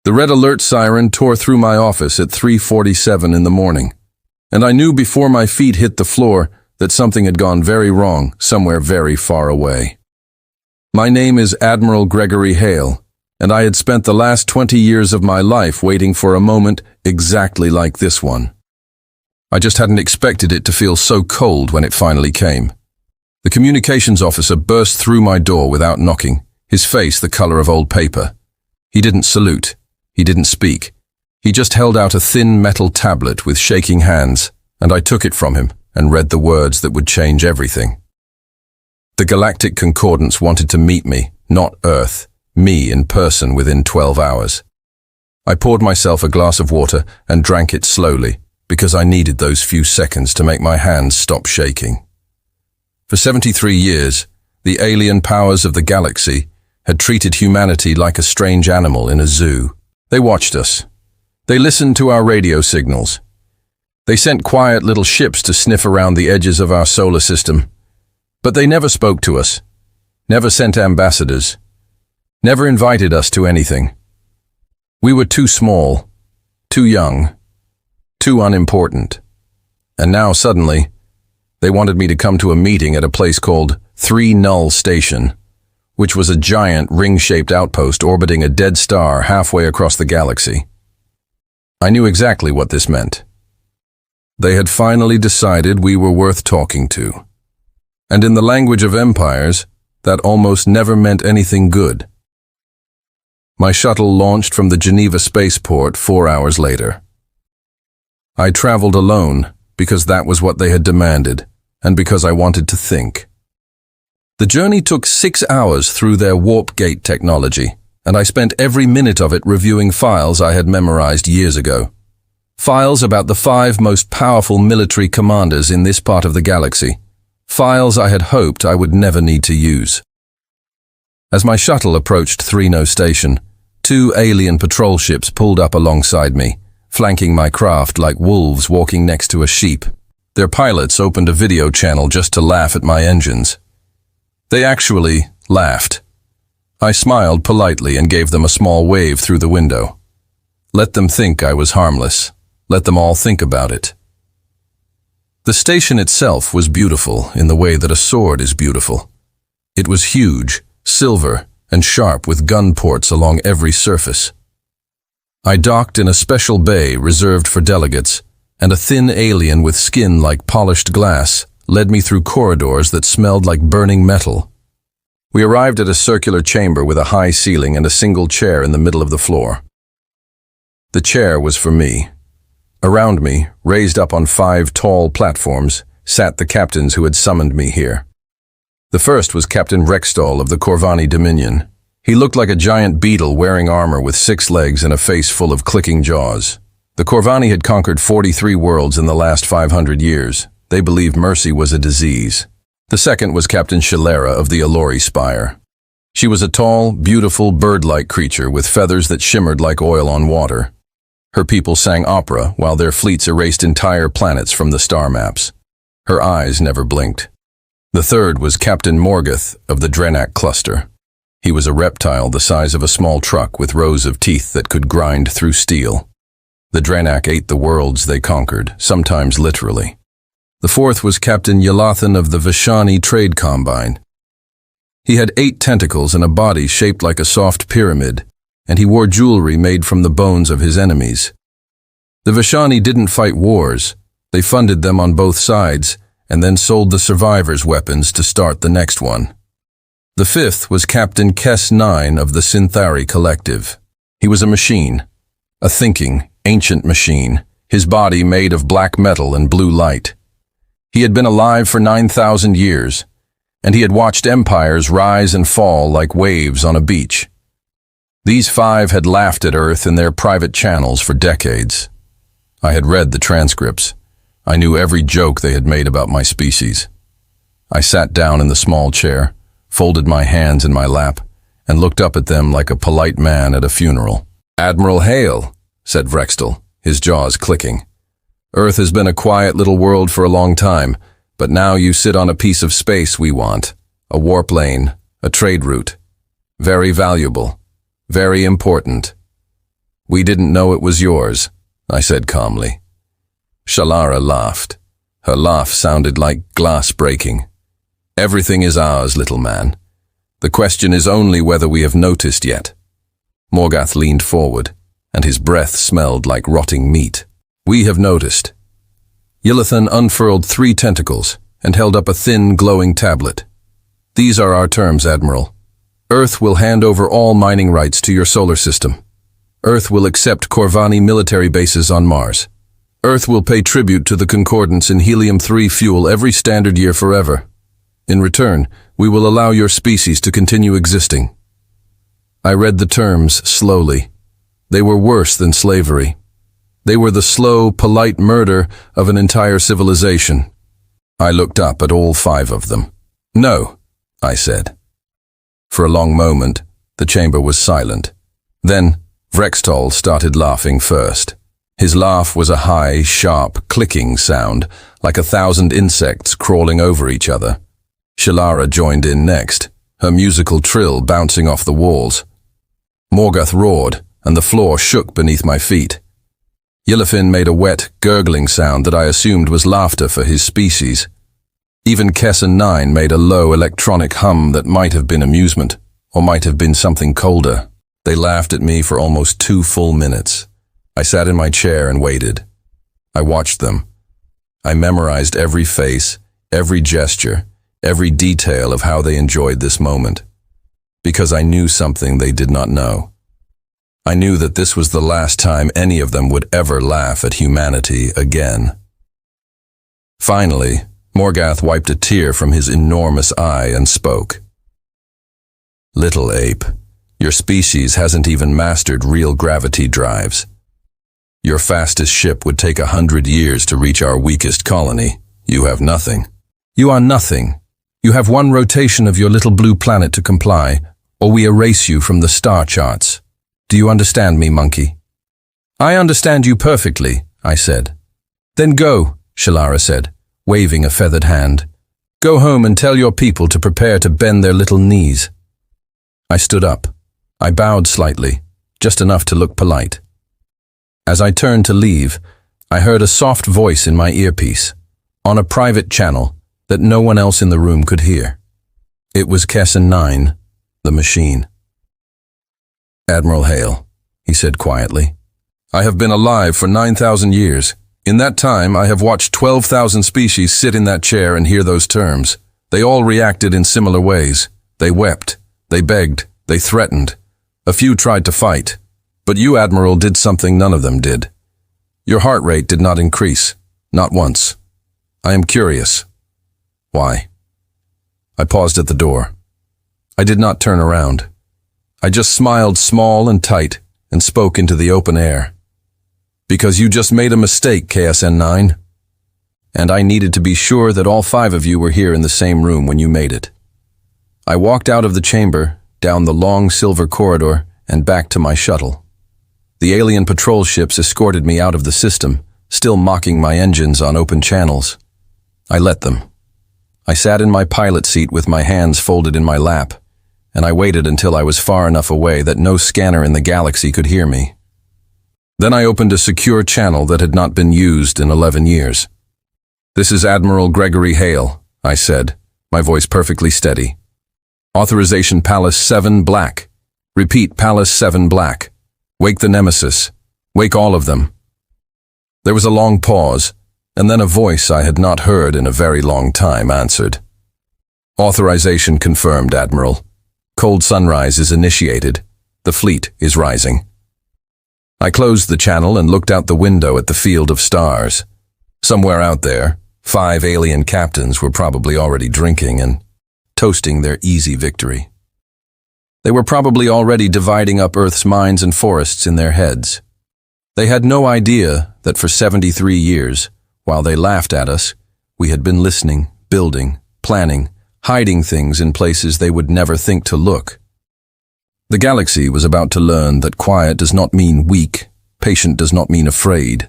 The red alert siren tore through my office at 3:47 in the morning, and I knew before my feet hit the floor that something had gone very wrong somewhere very far away. My name is Admiral Gregory Hale, and I had spent the last 20 years of my life waiting for a moment exactly like this one. I just hadn't expected it to feel so cold when it finally came. The communications officer burst through my door without knocking, his face the color of old paper. He didn't salute. He didn't speak. He just held out a thin metal tablet with shaking hands, and I took it from him and read the words that would change everything. The Galactic Concordance wanted to meet me, not Earth, me in person within 12 hours. I poured myself a glass of water and drank it slowly, because I needed those few seconds to make my hands stop shaking. For 73 years, the alien powers of the galaxy had treated humanity like a strange animal in a zoo. They watched us. They listened to our radio signals. They sent quiet little ships to sniff around the edges of our solar system. But they never spoke to us, never sent ambassadors, never invited us to anything. We were too small, too young, too unimportant. And now suddenly, they wanted me to come to a meeting at a place called 3 Null Station, which was a giant ring-shaped outpost orbiting a dead star halfway across the galaxy. I knew exactly what this meant. They had finally decided we were worth talking to. And in the language of empires, that almost never meant anything good. My shuttle launched from the Geneva spaceport 4 hours later. I traveled alone because that was what they had demanded, and because I wanted to think. The journey took 6 hours through their warp gate technology, and I spent every minute of it reviewing files I had memorized years ago. Files about the 5 most powerful military commanders in this part of the galaxy. Files I had hoped I would never need to use. As my shuttle approached 3 Null Station, 2 alien patrol ships pulled up alongside me, flanking my craft like wolves walking next to a sheep. Their pilots opened a video channel just to laugh at my engines. They actually laughed. I smiled politely and gave them a small wave through the window. Let them think I was harmless. Let them all think about it. The station itself was beautiful in the way that a sword is beautiful. It was huge, silver, and sharp with gun ports along every surface. I docked in a special bay reserved for delegates, and a thin alien with skin like polished glass led me through corridors that smelled like burning metal. We arrived at a circular chamber with a high ceiling and a single chair in the middle of the floor. The chair was for me. Around me, raised up on 5 tall platforms, sat the captains who had summoned me here. The first was Captain Rextall of the Corvani Dominion. He looked like a giant beetle wearing armor with 6 legs and a face full of clicking jaws. The Corvani had conquered 43 worlds in the last 500 years. They believed mercy was a disease. The second was Captain Shalera of the Allori Spire. She was a tall, beautiful, bird-like creature with feathers that shimmered like oil on water. Her people sang opera while their fleets erased entire planets from the star maps. Her eyes never blinked. The third was Captain Morgoth of the Drenak Cluster. He was a reptile the size of a small truck with rows of teeth that could grind through steel. The Drenak ate the worlds they conquered, sometimes literally. The fourth was Captain Yalathan of the Vishani Trade Combine. He had 8 tentacles and a body shaped like a soft pyramid, and he wore jewelry made from the bones of his enemies. The Vishani didn't fight wars. They funded them on both sides, and then sold the survivors weapons to start the next one. The fifth was Captain Kes 9 of the Synthari Collective. He was a machine, a thinking, ancient machine, his body made of black metal and blue light. He had been alive for 9,000 years, and he had watched empires rise and fall like waves on a beach. These 5 had laughed at Earth in their private channels for decades. I had read the transcripts. I knew every joke they had made about my species. I sat down in the small chair, folded my hands in my lap, and looked up at them like a polite man at a funeral. "Admiral Hale," said Vrextel, his jaws clicking. "Earth has been a quiet little world for a long time, but now you sit on a piece of space we want, a warp lane, a trade route. Very valuable, very important. We didn't know it was yours, I said calmly. Shalara laughed. Her laugh sounded like glass breaking. Everything is ours, little man. The question is only whether we have noticed yet. Morgath leaned forward, and his breath smelled like rotting meat. We have noticed. Yilithan unfurled 3 tentacles and held up a thin, glowing tablet. These are our terms, Admiral. Earth will hand over all mining rights to your solar system. Earth will accept Corvani military bases on Mars. Earth will pay tribute to the Concordance in helium-3 fuel every standard year forever. In return, we will allow your species to continue existing. I read the terms slowly. They were worse than slavery. They were the slow, polite murder of an entire civilization. I looked up at all 5 of them. No, I said. For a long moment, the chamber was silent. Then, Vrextol started laughing first. His laugh was a high, sharp, clicking sound, like 1,000 insects crawling over each other. Shalara joined in next, her musical trill bouncing off the walls. Morgath roared, and the floor shook beneath my feet. Yilithan made a wet, gurgling sound that I assumed was laughter for his species. Even Kesson 9 made a low electronic hum that might have been amusement, or might have been something colder. They laughed at me for almost 2 full minutes. I sat in my chair and waited. I watched them. I memorized every face, every gesture, every detail of how they enjoyed this moment. Because I knew something they did not know. I knew that this was the last time any of them would ever laugh at humanity again. Finally, Morgath wiped a tear from his enormous eye and spoke. Little ape, your species hasn't even mastered real gravity drives. Your fastest ship would take 100 years to reach our weakest colony. You have nothing. You are nothing. You have 1 rotation of your little blue planet to comply, or we erase you from the star charts. Do you understand me, monkey? I understand you perfectly, I said. Then go, Shalara said, waving a feathered hand. Go home and tell your people to prepare to bend their little knees. I stood up. I bowed slightly, just enough to look polite. As I turned to leave, I heard a soft voice in my earpiece, on a private channel that no one else in the room could hear. It was Kesson 9, the machine. Admiral Hale, he said quietly. I have been alive for 9,000 years. In that time, I have watched 12,000 species sit in that chair and hear those terms. They all reacted in similar ways. They wept, they begged, they threatened. A few tried to fight. But you, Admiral, did something none of them did. Your heart rate did not increase, not once. I am curious. Why? I paused at the door. I did not turn around. I just smiled small and tight and spoke into the open air. Because you just made a mistake, KSN 9. And I needed to be sure that all 5 of you were here in the same room when you made it. I walked out of the chamber, down the long silver corridor, and back to my shuttle. The alien patrol ships escorted me out of the system, still mocking my engines on open channels. I let them. I sat in my pilot seat with my hands folded in my lap, and I waited until I was far enough away that no scanner in the galaxy could hear me. Then I opened a secure channel that had not been used in 11 years. This is Admiral Gregory Hale, I said, my voice perfectly steady. Authorization Palace 7 Black. Repeat, Palace 7 Black. Wake the Nemesis. Wake all of them. There was a long pause, and then a voice I had not heard in a very long time answered. Authorization confirmed, Admiral. Cold sunrise is initiated. The fleet is rising. I closed the channel and looked out the window at the field of stars. Somewhere out there, 5 alien captains were probably already drinking and toasting their easy victory. They were probably already dividing up Earth's mines and forests in their heads. They had no idea that for 73 years, while they laughed at us, we had been listening, building, planning, hiding things in places they would never think to look. The galaxy was about to learn that quiet does not mean weak, patient does not mean afraid,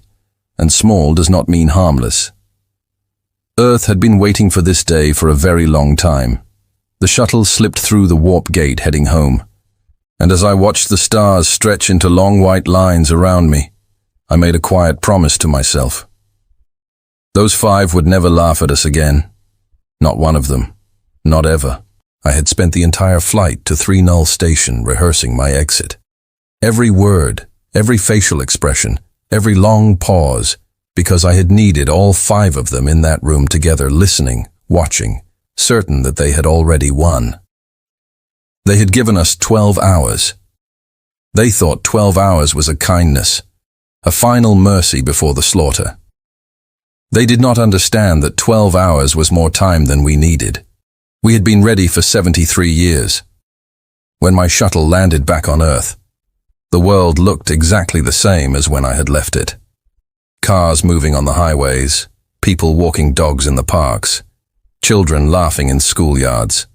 and small does not mean harmless. Earth had been waiting for this day for a very long time. The shuttle slipped through the warp gate heading home. And as I watched the stars stretch into long white lines around me, I made a quiet promise to myself. Those 5 would never laugh at us again. Not one of them. Not ever. I had spent the entire flight to 3 Null Station rehearsing my exit. Every word, every facial expression, every long pause, because I had needed all 5 of them in that room together, listening, watching, certain that they had already won. They had given us 12 hours. They thought 12 hours was a kindness, a final mercy before the slaughter. They did not understand that 12 hours was more time than we needed. We had been ready for 73 years. When my shuttle landed back on Earth, the world looked exactly the same as when I had left it. Cars moving on the highways, people walking dogs in the parks, children laughing in schoolyards.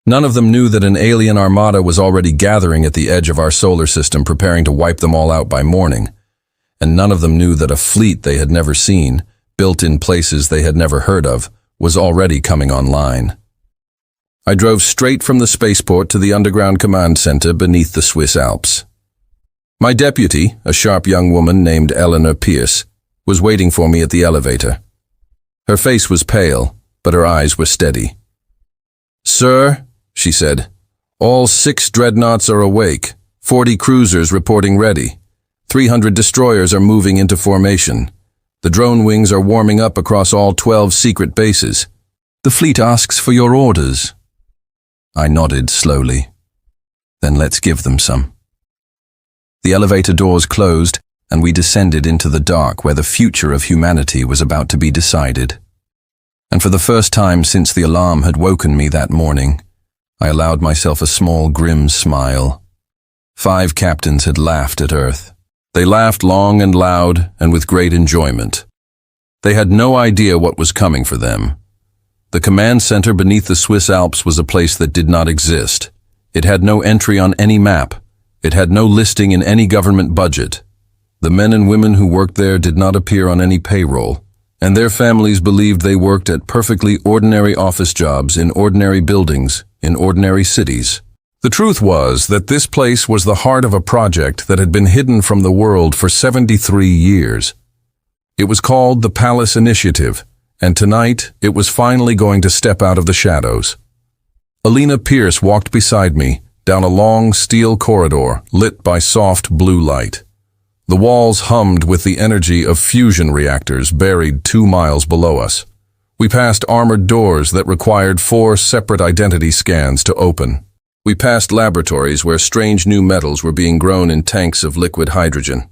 None of them knew that an alien armada was already gathering at the edge of our solar system, preparing to wipe them all out by morning. And none of them knew that a fleet they had never seen, built in places they had never heard of, was already coming online. I drove straight from the spaceport to the underground command center beneath the Swiss Alps. My deputy, a sharp young woman named Eleanor Pierce, was waiting for me at the elevator. Her face was pale, but her eyes were steady. "Sir," she said, "all 6 dreadnoughts are awake, 40 cruisers reporting ready. 300 destroyers are moving into formation. The drone wings are warming up across all 12 secret bases. The fleet asks for your orders." I nodded slowly. "Then let's give them some." The elevator doors closed, and we descended into the dark where the future of humanity was about to be decided. And for the first time since the alarm had woken me that morning, I allowed myself a small, grim smile. 5 captains had laughed at Earth. They laughed long and loud and with great enjoyment. They had no idea what was coming for them. The command center beneath the Swiss Alps was a place that did not exist. It had no entry on any map. It had no listing in any government budget. The men and women who worked there did not appear on any payroll, and their families believed they worked at perfectly ordinary office jobs in ordinary buildings, in ordinary cities. The truth was that this place was the heart of a project that had been hidden from the world for 73 years. It was called the Palace Initiative, and tonight it was finally going to step out of the shadows. Alina Pierce walked beside me, down a long steel corridor lit by soft blue light. The walls hummed with the energy of fusion reactors buried 2 miles below us. We passed armored doors that required 4 separate identity scans to open. We passed laboratories where strange new metals were being grown in tanks of liquid hydrogen.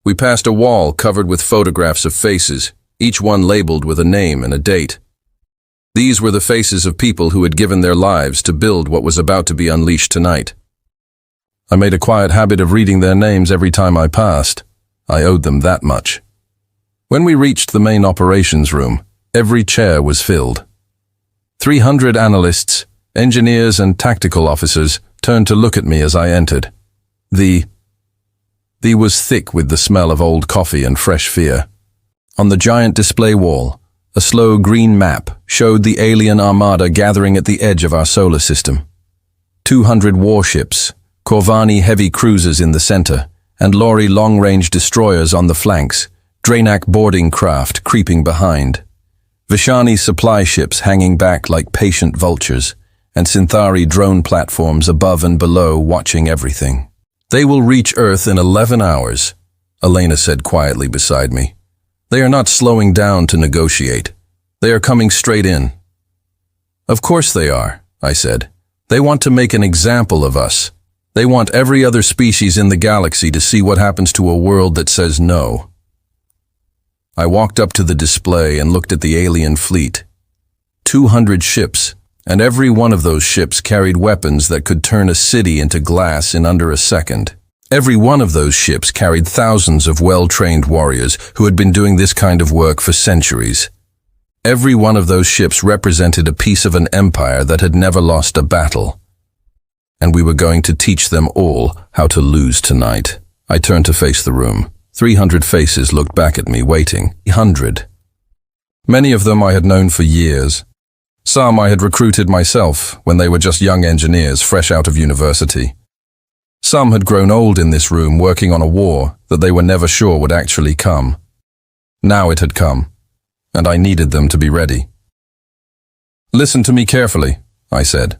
We passed a wall covered with photographs of faces, each one labeled with a name and a date. These were the faces of people who had given their lives to build what was about to be unleashed tonight. I made a quiet habit of reading their names every time I passed. I owed them that much. When we reached the main operations room, every chair was filled. 300 analysts, engineers and tactical officers turned to look at me as I entered. The was thick with the smell of old coffee and fresh fear. On the giant display wall, a slow green map showed the alien armada gathering at the edge of our solar system. 200 warships, Corvani heavy cruisers in the center, and Lori long-range destroyers on the flanks, Dranak boarding craft creeping behind. Vishani supply ships hanging back like patient vultures, and Synthari drone platforms above and below watching everything. "They will reach Earth in 11 hours, Elena said quietly beside me. "They are not slowing down to negotiate. They are coming straight in." "Of course they are," I said. "They want to make an example of us. They want every other species in the galaxy to see what happens to a world that says no." I walked up to the display and looked at the alien fleet. 200 ships, and every one of those ships carried weapons that could turn a city into glass in under a second. Every one of those ships carried thousands of well-trained warriors who had been doing this kind of work for centuries. Every one of those ships represented a piece of an empire that had never lost a battle. And we were going to teach them all how to lose tonight. I turned to face the room. 300 faces looked back at me, waiting. 100. Many of them I had known for years. Some I had recruited myself when they were just young engineers fresh out of university. Some had grown old in this room working on a war that they were never sure would actually come. Now it had come, and I needed them to be ready. "Listen to me carefully," I said.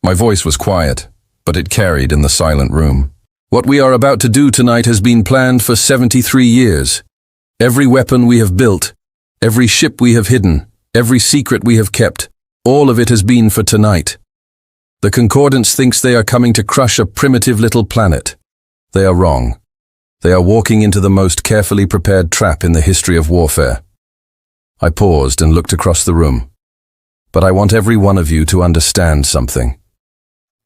My voice was quiet, but it carried in the silent room. "What we are about to do tonight has been planned for 73 years. Every weapon we have built, every ship we have hidden, every secret we have kept, all of it has been for tonight. The Concordance thinks they are coming to crush a primitive little planet. They are wrong. They are walking into the most carefully prepared trap in the history of warfare." I paused and looked across the room. "But I want every one of you to understand something.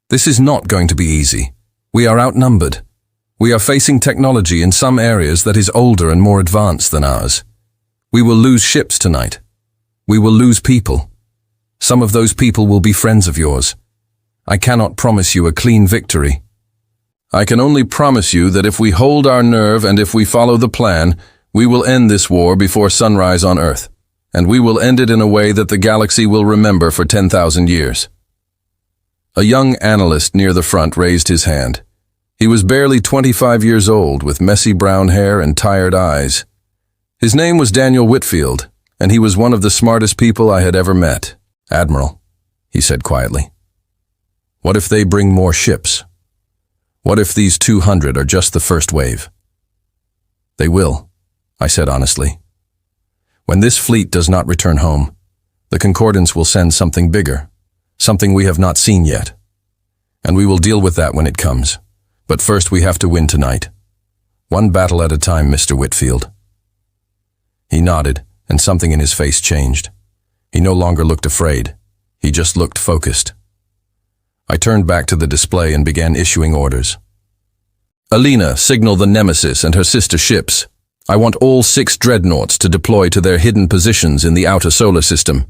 This is not going to be easy. We are outnumbered. We are facing technology in some areas that is older and more advanced than ours. We will lose ships tonight. We will lose people. Some of those people will be friends of yours. I cannot promise you a clean victory. I can only promise you that if we hold our nerve and if we follow the plan, we will end this war before sunrise on Earth, and we will end it in a way that the galaxy will remember for 10,000 years." A young analyst near the front raised his hand. He was barely 25 years old, with messy brown hair and tired eyes. His name was Daniel Whitfield, and he was one of the smartest people I had ever met. "Admiral," he said quietly, "what if they bring more ships? What if these 200 are just the first wave?" "They will," I said honestly. "When this fleet does not return home, the Concordance will send something bigger, something we have not seen yet. And we will deal with that when it comes. But first we have to win tonight. One battle at a time, Mr. Whitfield." He nodded, and something in his face changed. He no longer looked afraid. He just looked focused. I turned back to the display and began issuing orders. "Alina, signal the Nemesis and her sister ships. I want all 6 dreadnoughts to deploy to their hidden positions in the outer solar system.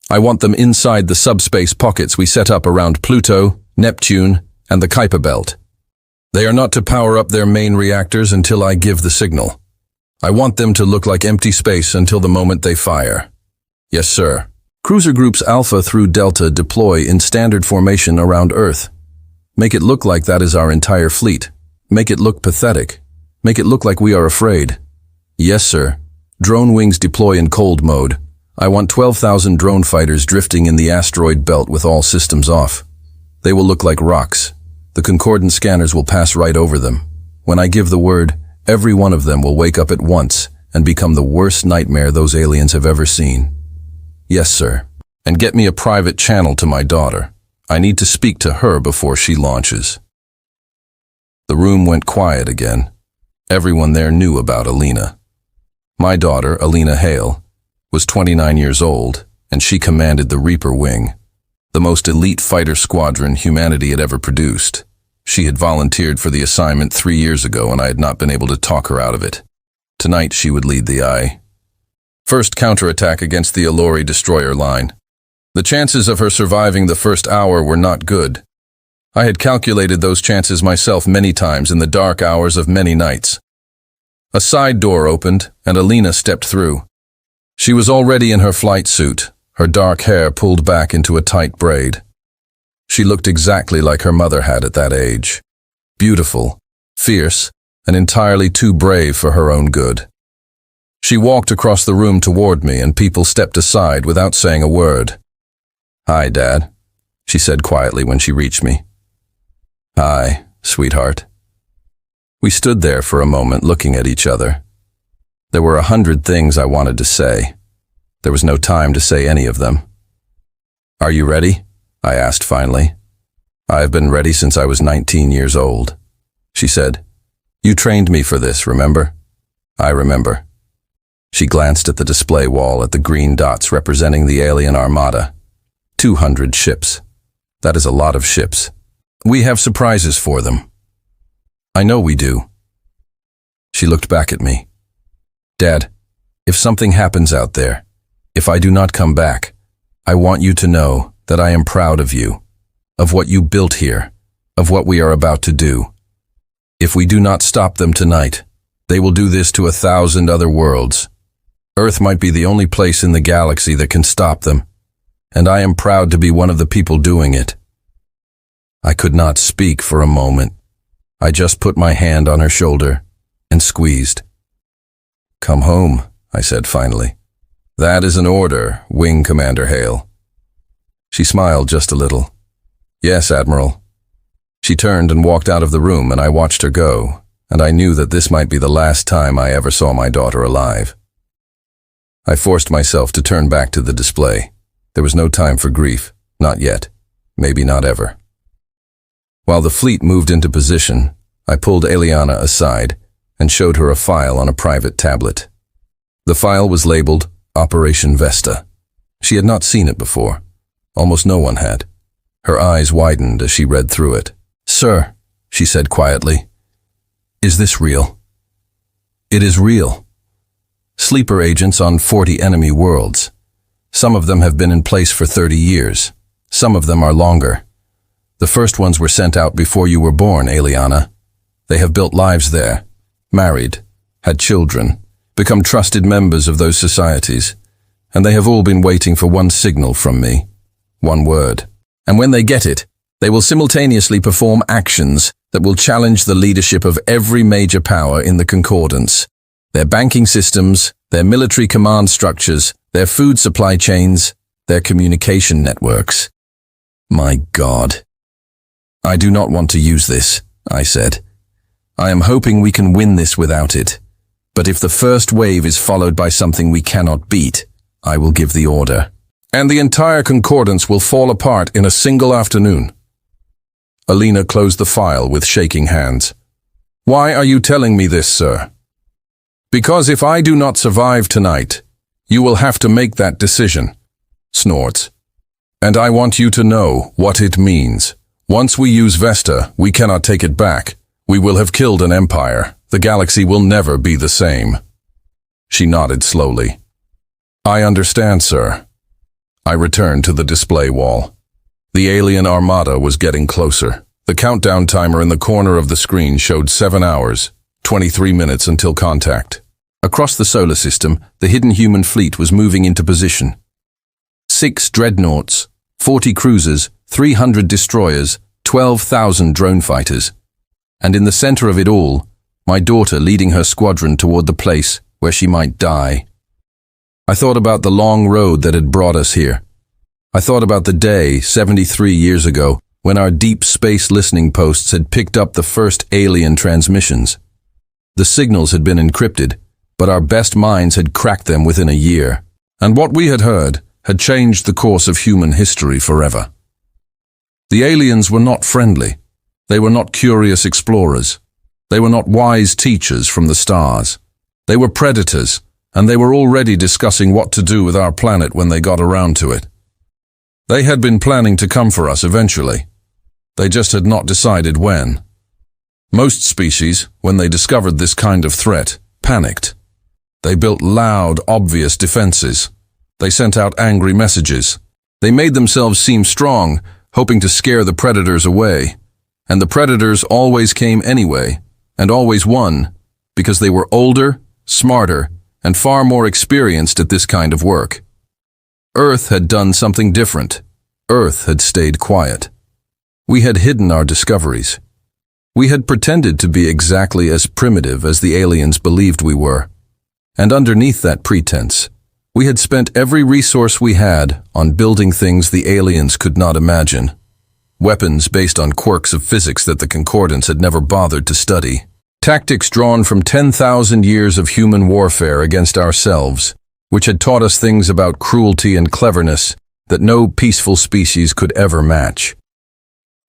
I want them inside the subspace pockets we set up around Pluto, Neptune, and the Kuiper Belt. They are not to power up their main reactors until I give the signal. I want them to look like empty space until the moment they fire." "Yes, sir." "Cruiser groups Alpha through Delta deploy in standard formation around Earth. Make it look like that is our entire fleet. Make it look pathetic. Make it look like we are afraid." "Yes, sir." "Drone wings deploy in cold mode. I want 12,000 drone fighters drifting in the asteroid belt with all systems off. They will look like rocks. The Concordance scanners will pass right over them. When I give the word, every one of them will wake up at once and become the worst nightmare those aliens have ever seen." "Yes, sir." "And get me a private channel to my daughter. I need to speak to her before she launches." The room went quiet again. Everyone there knew about Alina. My daughter, Alina Hale, was 29 years old, and she commanded the Reaper Wing, the most elite fighter squadron humanity had ever produced. She had volunteered for the assignment 3 years ago, and I had not been able to talk her out of it. Tonight she would lead the first counterattack against the Allori destroyer line. The chances of her surviving the first hour were not good. I had calculated those chances myself many times in the dark hours of many nights. A side door opened, and Alina stepped through. She was already in her flight suit, her dark hair pulled back into a tight braid. She looked exactly like her mother had at that age. Beautiful, fierce, and entirely too brave for her own good. She walked across the room toward me, and people stepped aside without saying a word. "Hi, Dad," she said quietly when she reached me. "Hi, sweetheart." We stood there for a moment looking at each other. There were 100 things I wanted to say. There was no time to say any of them. "Are you ready?" I asked finally. "I have been ready since I was 19 years old," she said. "You trained me for this, remember?" "I remember." She glanced at the display wall at the green dots representing the alien armada. 200 ships. That is a lot of ships. "We have surprises for them." "I know we do." She looked back at me. "Dad, if something happens out there, if I do not come back, I want you to know that I am proud of you, of what you built here, of what we are about to do. If we do not stop them tonight, they will do this to 1,000 other worlds. Earth might be the only place in the galaxy that can stop them, and I am proud to be one of the people doing it. I could not speak for a moment. I just put my hand on her shoulder and squeezed. "Come home," I said finally. "That is an order, Wing Commander Hale." She smiled just a little. "Yes, Admiral." She turned and walked out of the room, and I watched her go, and I knew that this might be the last time I ever saw my daughter alive. I forced myself to turn back to the display. There was no time for grief, not yet, maybe not ever. While the fleet moved into position, I pulled Eliana aside and showed her a file on a private tablet. The file was labeled Operation Vesta. She had not seen it before. Almost no one had. Her eyes widened as she read through it. "Sir," she said quietly, "is this real?" "It is real. Sleeper agents on 40 enemy worlds. Some of them have been in place for 30 years. Some of them are longer. The first ones were sent out before you were born, Eliana. They have built lives there, married, had children, become trusted members of those societies, and they have all been waiting for one signal from me, one word. And when they get it, they will simultaneously perform actions that will challenge the leadership of every major power in the Concordance. Their banking systems, their military command structures, their food supply chains, their communication networks. My God. I do not want to use this, I said. I am hoping we can win this without it. But if the first wave is followed by something we cannot beat, I will give the order. And the entire Concordance will fall apart in a single afternoon. Alina closed the file with shaking hands. Why are you telling me this, sir? Because if I do not survive tonight, you will have to make that decision, snorts. And I want you to know what it means. Once we use Vesta, we cannot take it back. We will have killed an empire. The galaxy will never be the same. She nodded slowly. I understand, sir. I returned to the display wall. The alien armada was getting closer. The countdown timer in the corner of the screen showed 7 hours, 23 minutes until contact. Across the solar system, the hidden human fleet was moving into position. 6 dreadnoughts, 40 cruisers, 300 destroyers, 12,000 drone fighters. And in the center of it all, my daughter leading her squadron toward the place where she might die. I thought about the long road that had brought us here. I thought about the day, 73 years ago, when our deep space listening posts had picked up the first alien transmissions. The signals had been encrypted, but our best minds had cracked them within a year. And what we had heard had changed the course of human history forever. The aliens were not friendly. They were not curious explorers. They were not wise teachers from the stars. They were predators, and they were already discussing what to do with our planet when they got around to it. They had been planning to come for us eventually. They just had not decided when. Most species, when they discovered this kind of threat, panicked. They built loud, obvious defenses. They sent out angry messages. They made themselves seem strong, hoping to scare the predators away. And the predators always came anyway, and always won, because they were older, smarter, and far more experienced at this kind of work. Earth had done something different. Earth had stayed quiet. We had hidden our discoveries. We had pretended to be exactly as primitive as the aliens believed we were. And underneath that pretense, we had spent every resource we had on building things the aliens could not imagine. Weapons based on quirks of physics that the Concordance had never bothered to study. Tactics drawn from 10,000 years of human warfare against ourselves, which had taught us things about cruelty and cleverness that no peaceful species could ever match.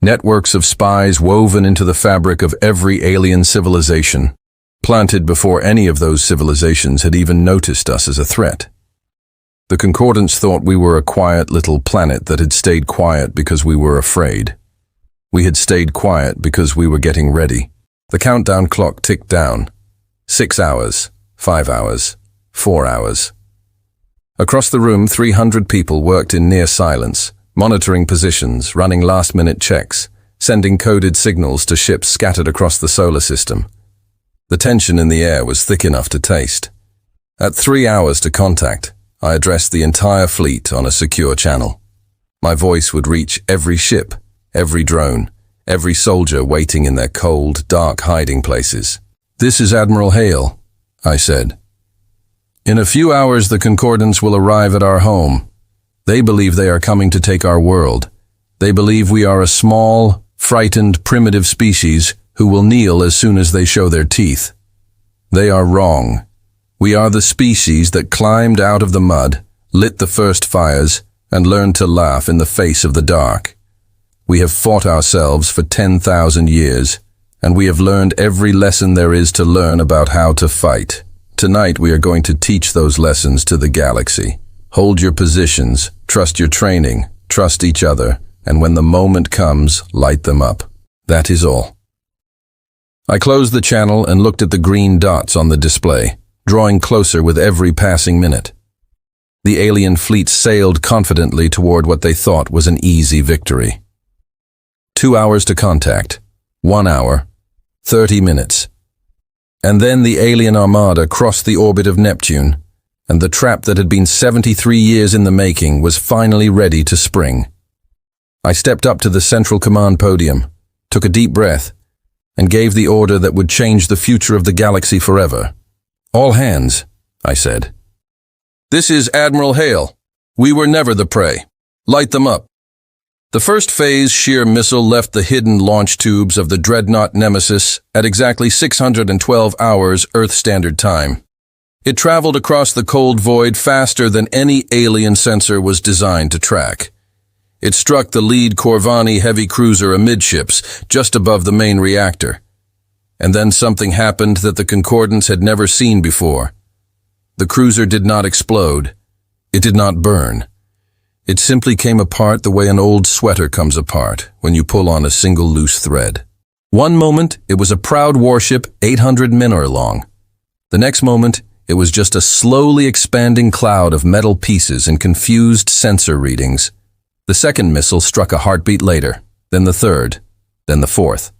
Networks of spies woven into the fabric of every alien civilization, planted before any of those civilizations had even noticed us as a threat. The Concordance thought we were a quiet little planet that had stayed quiet because we were afraid. We had stayed quiet because we were getting ready. The countdown clock ticked down. 6 hours, 5 hours, 4 hours. Across the room, 300 people worked in near silence, monitoring positions, running last-minute checks, sending coded signals to ships scattered across the solar system. The tension in the air was thick enough to taste. At 3 hours to contact, I addressed the entire fleet on a secure channel. My voice would reach every ship, every drone, every soldier waiting in their cold, dark hiding places. "This is Admiral Hale," I said. "In a few hours the Concordants will arrive at our home. They believe they are coming to take our world. They believe we are a small, frightened, primitive species who will kneel as soon as they show their teeth. They are wrong. We are the species that climbed out of the mud, lit the first fires, and learned to laugh in the face of the dark. We have fought ourselves for 10,000 years, and we have learned every lesson there is to learn about how to fight. Tonight we are going to teach those lessons to the galaxy. Hold your positions, trust your training, trust each other, and when the moment comes, light them up. That is all." I closed the channel and looked at the green dots on the display, drawing closer with every passing minute. The alien fleet sailed confidently toward what they thought was an easy victory. 2 hours to contact, 1 hour, 30 minutes. And then the alien armada crossed the orbit of Neptune, and the trap that had been 73 years in the making was finally ready to spring. I stepped up to the central command podium, took a deep breath, and gave the order that would change the future of the galaxy forever. "All hands," I said. "This is Admiral Hale. We were never the prey. Light them up." The first phase shear missile left the hidden launch tubes of the dreadnought Nemesis at exactly 612 hours Earth Standard Time. It traveled across the cold void faster than any alien sensor was designed to track. It struck the lead Corvani heavy cruiser amidships, just above the main reactor. And then something happened that the Concordants had never seen before. The cruiser did not explode. It did not burn. It simply came apart the way an old sweater comes apart when you pull on a single loose thread. One moment, it was a proud warship 800 men or long. The next moment, it was just a slowly expanding cloud of metal pieces and confused sensor readings. The second missile struck a heartbeat later, then the third, then the fourth.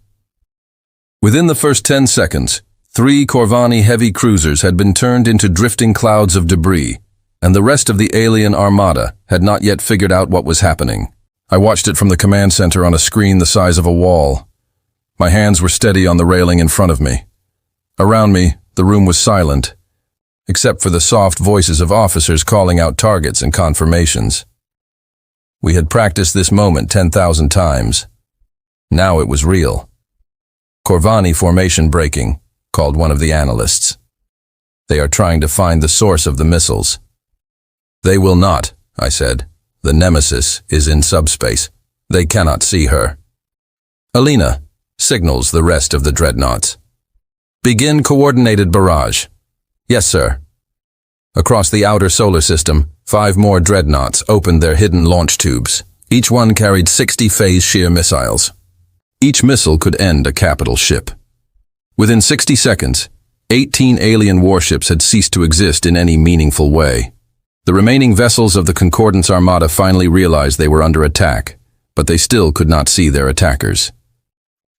Within the first 10 seconds, 3 Corvani heavy cruisers had been turned into drifting clouds of debris, and the rest of the alien armada had not yet figured out what was happening. I watched it from the command center on a screen the size of a wall. My hands were steady on the railing in front of me. Around me, the room was silent, except for the soft voices of officers calling out targets and confirmations. We had practiced this moment 10,000 times. Now it was real. "Corvani formation breaking," called one of the analysts. "They are trying to find the source of the missiles." "They will not," I said. "The Nemesis is in subspace. They cannot see her." "Alina," signals the rest of the dreadnoughts. "Begin coordinated barrage." "Yes, sir." Across the outer solar system, 5 more dreadnoughts opened their hidden launch tubes. Each one carried 60 phase shear missiles. Each missile could end a capital ship. Within 60 seconds, 18 alien warships had ceased to exist in any meaningful way. The remaining vessels of the Concordance Armada finally realized they were under attack, but they still could not see their attackers.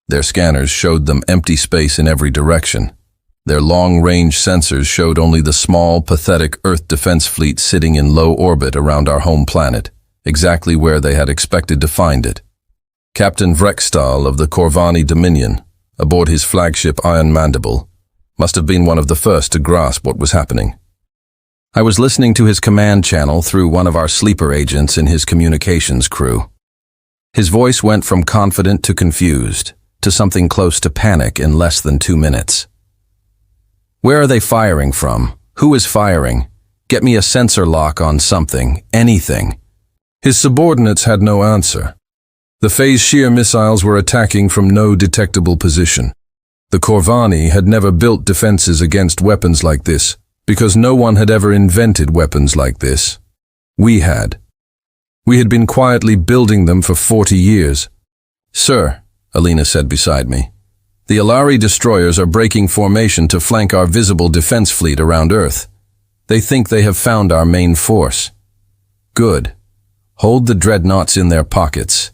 Their scanners showed them empty space in every direction. Their long-range sensors showed only the small, pathetic Earth defense fleet sitting in low orbit around our home planet, exactly where they had expected to find it. Captain Vrextal of the Corvani Dominion, aboard his flagship Iron Mandible, must have been one of the first to grasp what was happening. I was listening to his command channel through one of our sleeper agents in his communications crew. His voice went from confident to confused, to something close to panic in less than 2 minutes. "Where are they firing from? Who is firing? Get me a sensor lock on something, anything." His subordinates had no answer. The phase shear missiles were attacking from no detectable position. The Corvani had never built defenses against weapons like this, because no one had ever invented weapons like this. We had. We had been quietly building them for 40 years. "Sir," Alina said beside me, "the Alari destroyers are breaking formation to flank our visible defense fleet around Earth. They think they have found our main force." "Good. Hold the dreadnoughts in their pockets.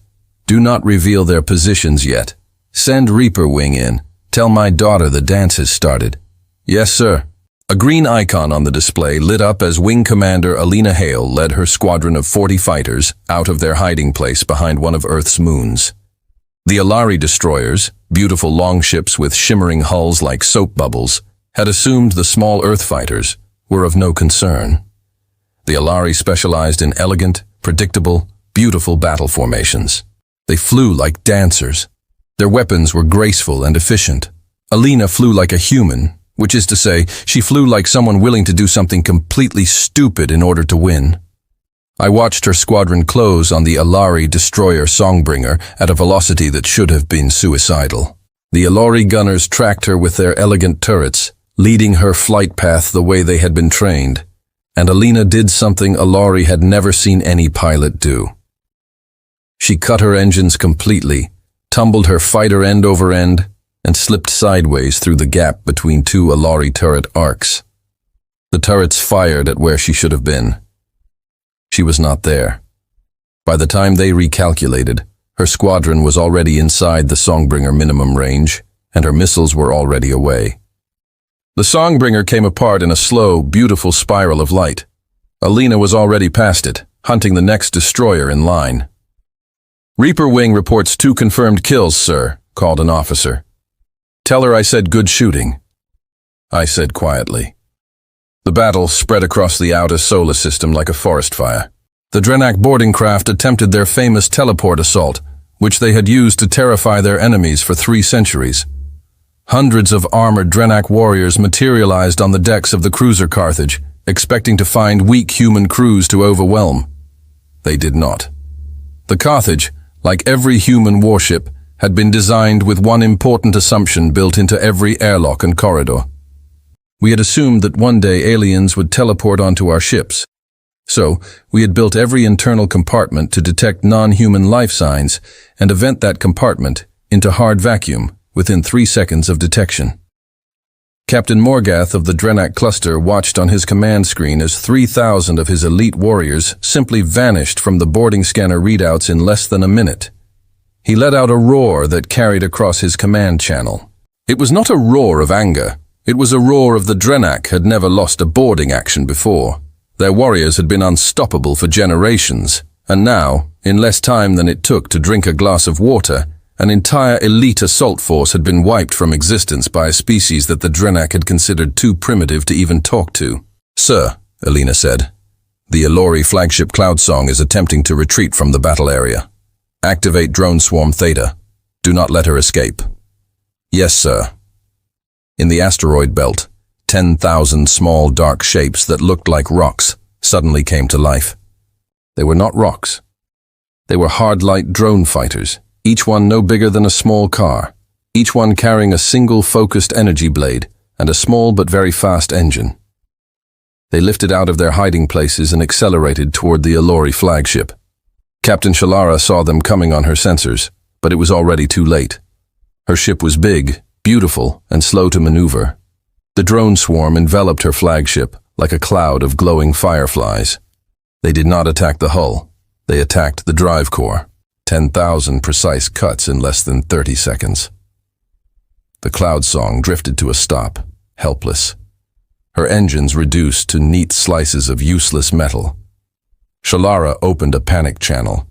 Do not reveal their positions yet. Send Reaper Wing in. Tell my daughter the dance has started." "Yes, sir." A green icon on the display lit up as Wing Commander Alina Hale led her squadron of 40 fighters out of their hiding place behind one of Earth's moons. The Alari destroyers, beautiful longships with shimmering hulls like soap bubbles, had assumed the small Earth fighters were of no concern. The Alari specialized in elegant, predictable, beautiful battle formations. They flew like dancers. Their weapons were graceful and efficient. Alina flew like a human, which is to say, she flew like someone willing to do something completely stupid in order to win. I watched her squadron close on the Alari destroyer Songbringer at a velocity that should have been suicidal. The Alari gunners tracked her with their elegant turrets, leading her flight path the way they had been trained, and Alina did something Alari had never seen any pilot do. She cut her engines completely, tumbled her fighter end over end, and slipped sideways through the gap between two Alari turret arcs. The turrets fired at where she should have been. She was not there. By the time they recalculated, her squadron was already inside the Songbringer minimum range, and her missiles were already away. The Songbringer came apart in a slow, beautiful spiral of light. Alina was already past it, hunting the next destroyer in line. "Reaper Wing reports 2 confirmed kills, sir," called an officer. "Tell her I said good shooting," I said quietly. The battle spread across the outer solar system like a forest fire. The Drenak boarding craft attempted their famous teleport assault, which they had used to terrify their enemies for 3 centuries. Hundreds of armored Drenak warriors materialized on the decks of the cruiser Carthage, expecting to find weak human crews to overwhelm. They did not. The Carthage, like every human warship, had been designed with one important assumption built into every airlock and corridor. We had assumed that one day aliens would teleport onto our ships. So, we had built every internal compartment to detect non-human life signs and event that compartment into hard vacuum within 3 seconds of detection. Captain Morgath of the Drenak cluster watched on his command screen as 3,000 of his elite warriors simply vanished from the boarding scanner readouts in less than a minute. He let out a roar that carried across his command channel. It was not a roar of anger. It was a roar of the Drenak had never lost a boarding action before. Their warriors had been unstoppable for generations, and now, in less time than it took to drink a glass of water, an entire elite assault force had been wiped from existence by a species that the Drenak had considered too primitive to even talk to. "Sir," Alina said, "the Alori flagship Cloudsong is attempting to retreat from the battle area. Activate Drone Swarm Theta. Do not let her escape." "Yes, sir." In the asteroid belt, 10,000 small dark shapes that looked like rocks suddenly came to life. They were not rocks. They were hard-light drone fighters, each one no bigger than a small car, each one carrying a single focused energy blade and a small but very fast engine. They lifted out of their hiding places and accelerated toward the Alori flagship. Captain Shalara saw them coming on her sensors, but it was already too late. Her ship was big, beautiful, and slow to maneuver. The drone swarm enveloped her flagship like a cloud of glowing fireflies. They did not attack the hull. They attacked the drive core. 10,000 precise cuts in less than 30 seconds. The Cloudsong drifted to a stop, helpless. Her engines reduced to neat slices of useless metal. Shalara opened a panic channel.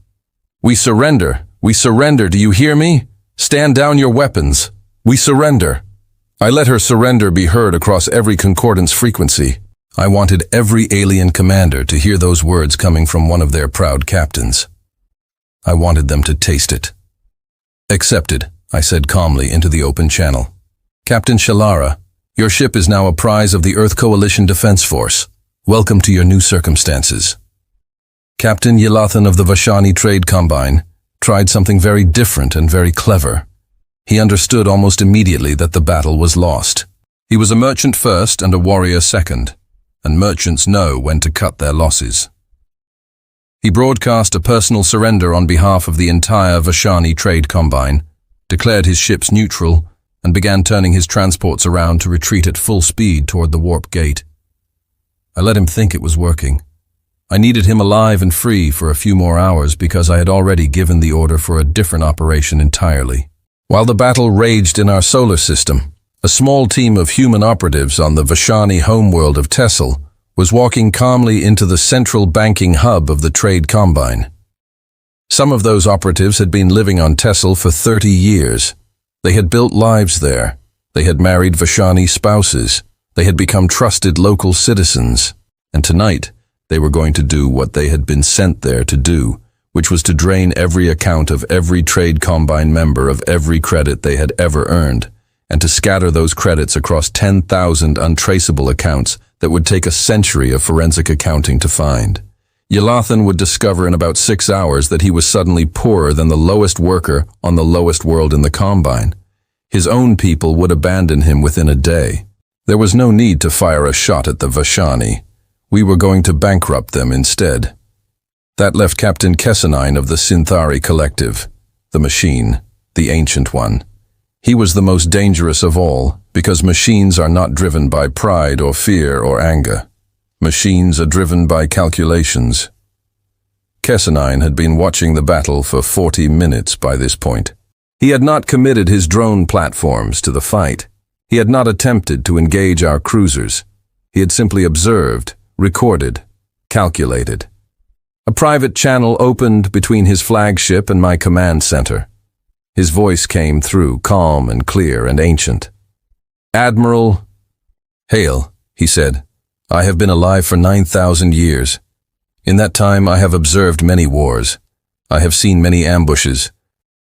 "We surrender! We surrender! Do you hear me? Stand down your weapons! We surrender!" I let her surrender be heard across every concordance frequency. I wanted every alien commander to hear those words coming from one of their proud captains. I wanted them to taste it. "Accepted," I said calmly into the open channel. "Captain Shalara, your ship is now a prize of the Earth Coalition Defense Force. Welcome to your new circumstances." Captain Yelathan of the Vashani Trade Combine tried something very different and very clever. He understood almost immediately that the battle was lost. He was a merchant first and a warrior second, and merchants know when to cut their losses. He broadcast a personal surrender on behalf of the entire Vashani Trade Combine, declared his ships neutral, and began turning his transports around to retreat at full speed toward the warp gate. I let him think it was working. I needed him alive and free for a few more hours because I had already given the order for a different operation entirely. While the battle raged in our solar system, a small team of human operatives on the Vashani homeworld of Tessel was walking calmly into the central banking hub of the Trade Combine. Some of those operatives had been living on Tessel for 30 years. They had built lives there. They had married Vashani spouses. They had become trusted local citizens. And tonight, they were going to do what they had been sent there to do, which was to drain every account of every Trade Combine member of every credit they had ever earned, and to scatter those credits across 10,000 untraceable accounts that would take a century of forensic accounting to find. Yalathan would discover in about 6 hours that he was suddenly poorer than the lowest worker on the lowest world in the Combine. His own people would abandon him within a day. There was no need to fire a shot at the Vashani. We were going to bankrupt them instead. That left Captain Kessenine of the Synthari Collective, the machine, the ancient one. He was the most dangerous of all, because machines are not driven by pride or fear or anger. Machines are driven by calculations. Kessenine had been watching the battle for 40 minutes by this point. He had not committed his drone platforms to the fight. He had not attempted to engage our cruisers. He had simply observed, recorded, calculated. A private channel opened between his flagship and my command center. His voice came through, calm and clear and ancient. "Admiral, hail," he said. "I have been alive for 9,000 years. In that time I have observed many wars. I have seen many ambushes.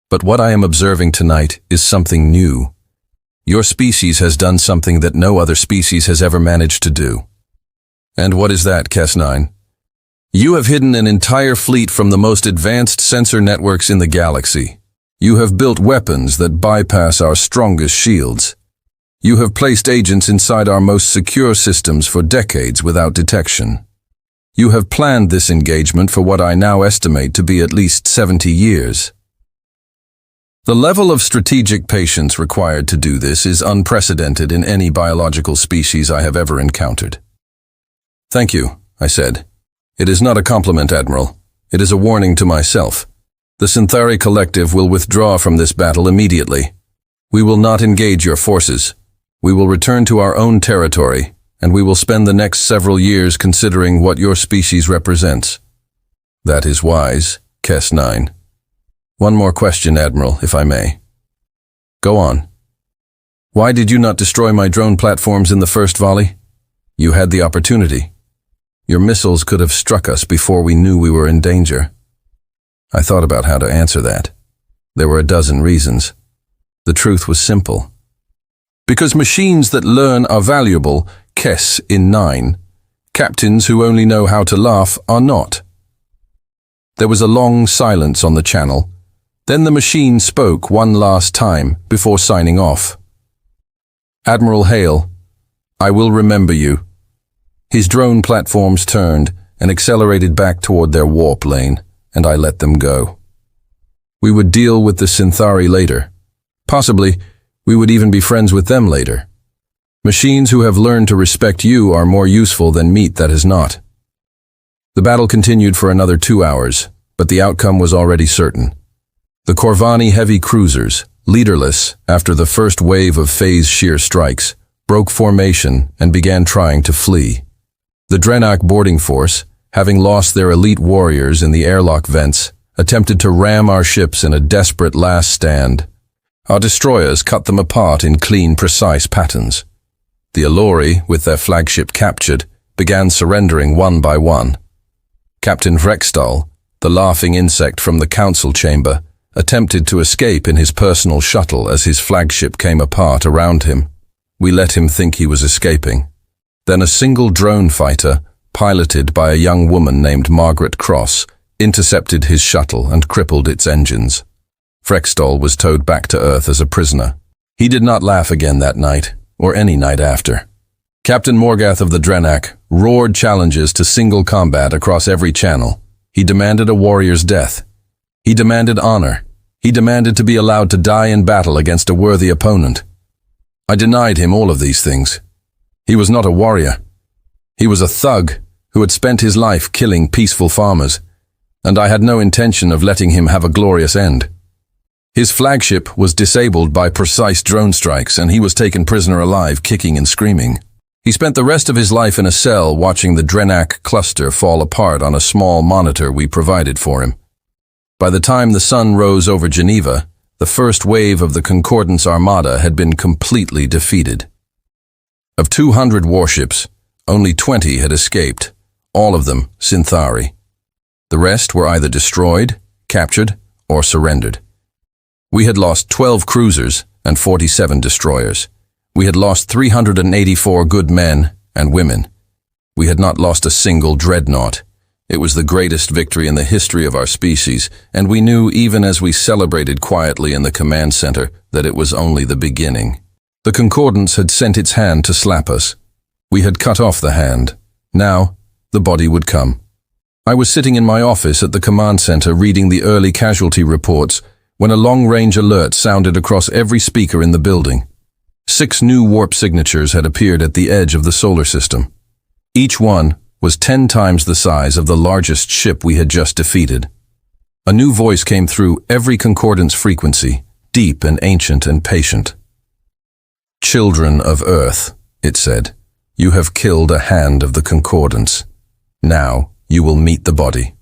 But what I am observing tonight is something new. Your species has done something that no other species has ever managed to do." "And what is that, Kes9? "You have hidden an entire fleet from the most advanced sensor networks in the galaxy. You have built weapons that bypass our strongest shields. You have placed agents inside our most secure systems for decades without detection. You have planned this engagement for what I now estimate to be at least 70 years. The level of strategic patience required to do this is unprecedented in any biological species I have ever encountered." "Thank you," I said. "It is not a compliment, Admiral. It is a warning to myself. The Synthari Collective will withdraw from this battle immediately. We will not engage your forces. We will return to our own territory, and we will spend the next several years considering what your species represents." "That is wise, Kes9. One more question, Admiral, if I may." "Go on." "Why did you not destroy my drone platforms in the first volley? You had the opportunity. Your missiles could have struck us before we knew we were in danger." I thought about how to answer that. There were a dozen reasons. The truth was simple. Because machines that learn are valuable, Kes in 9. Captains who only know how to laugh are not. There was a long silence on the channel. Then the machine spoke one last time before signing off. "Admiral Hale, I will remember you." His drone platforms turned and accelerated back toward their warp lane, and I let them go. We would deal with the Synthari later. Possibly, we would even be friends with them later. Machines who have learned to respect you are more useful than meat that has not. The battle continued for another 2 hours, but the outcome was already certain. The Corvani heavy cruisers, leaderless after the first wave of phase shear strikes, broke formation and began trying to flee. The Drenak boarding force, having lost their elite warriors in the airlock vents, attempted to ram our ships in a desperate last stand. Our destroyers cut them apart in clean, precise patterns. The Allori, with their flagship captured, began surrendering one by one. Captain Vrextal, the laughing insect from the council chamber, attempted to escape in his personal shuttle as his flagship came apart around him. We let him think he was escaping. Then a single drone fighter, piloted by a young woman named Margaret Cross, intercepted his shuttle and crippled its engines. Vrextal was towed back to Earth as a prisoner. He did not laugh again that night, or any night after. Captain Morgath of the Drenak roared challenges to single combat across every channel. He demanded a warrior's death. He demanded honor. He demanded to be allowed to die in battle against a worthy opponent. I denied him all of these things. He was not a warrior. He was a thug who had spent his life killing peaceful farmers, and I had no intention of letting him have a glorious end. His flagship was disabled by precise drone strikes, and he was taken prisoner alive, kicking and screaming. He spent the rest of his life in a cell watching the Drenak cluster fall apart on a small monitor we provided for him. By the time the sun rose over Geneva, the first wave of the Concordance Armada had been completely defeated. Of 200 warships, only 20 had escaped, all of them Synthari. The rest were either destroyed, captured, or surrendered. We had lost 12 cruisers and 47 destroyers. We had lost 384 good men and women. We had not lost a single dreadnought. It was the greatest victory in the history of our species, and we knew even as we celebrated quietly in the command center that it was only the beginning. The Concordance had sent its hand to slap us. We had cut off the hand. Now, the body would come. I was sitting in my office at the command center reading the early casualty reports when a long-range alert sounded across every speaker in the building. 6 new warp signatures had appeared at the edge of the solar system. Each one was 10 times the size of the largest ship we had just defeated. A new voice came through every concordance frequency, deep and ancient and patient. "Children of Earth," it said, "you have killed a hand of the Concordance. Now you will meet the body."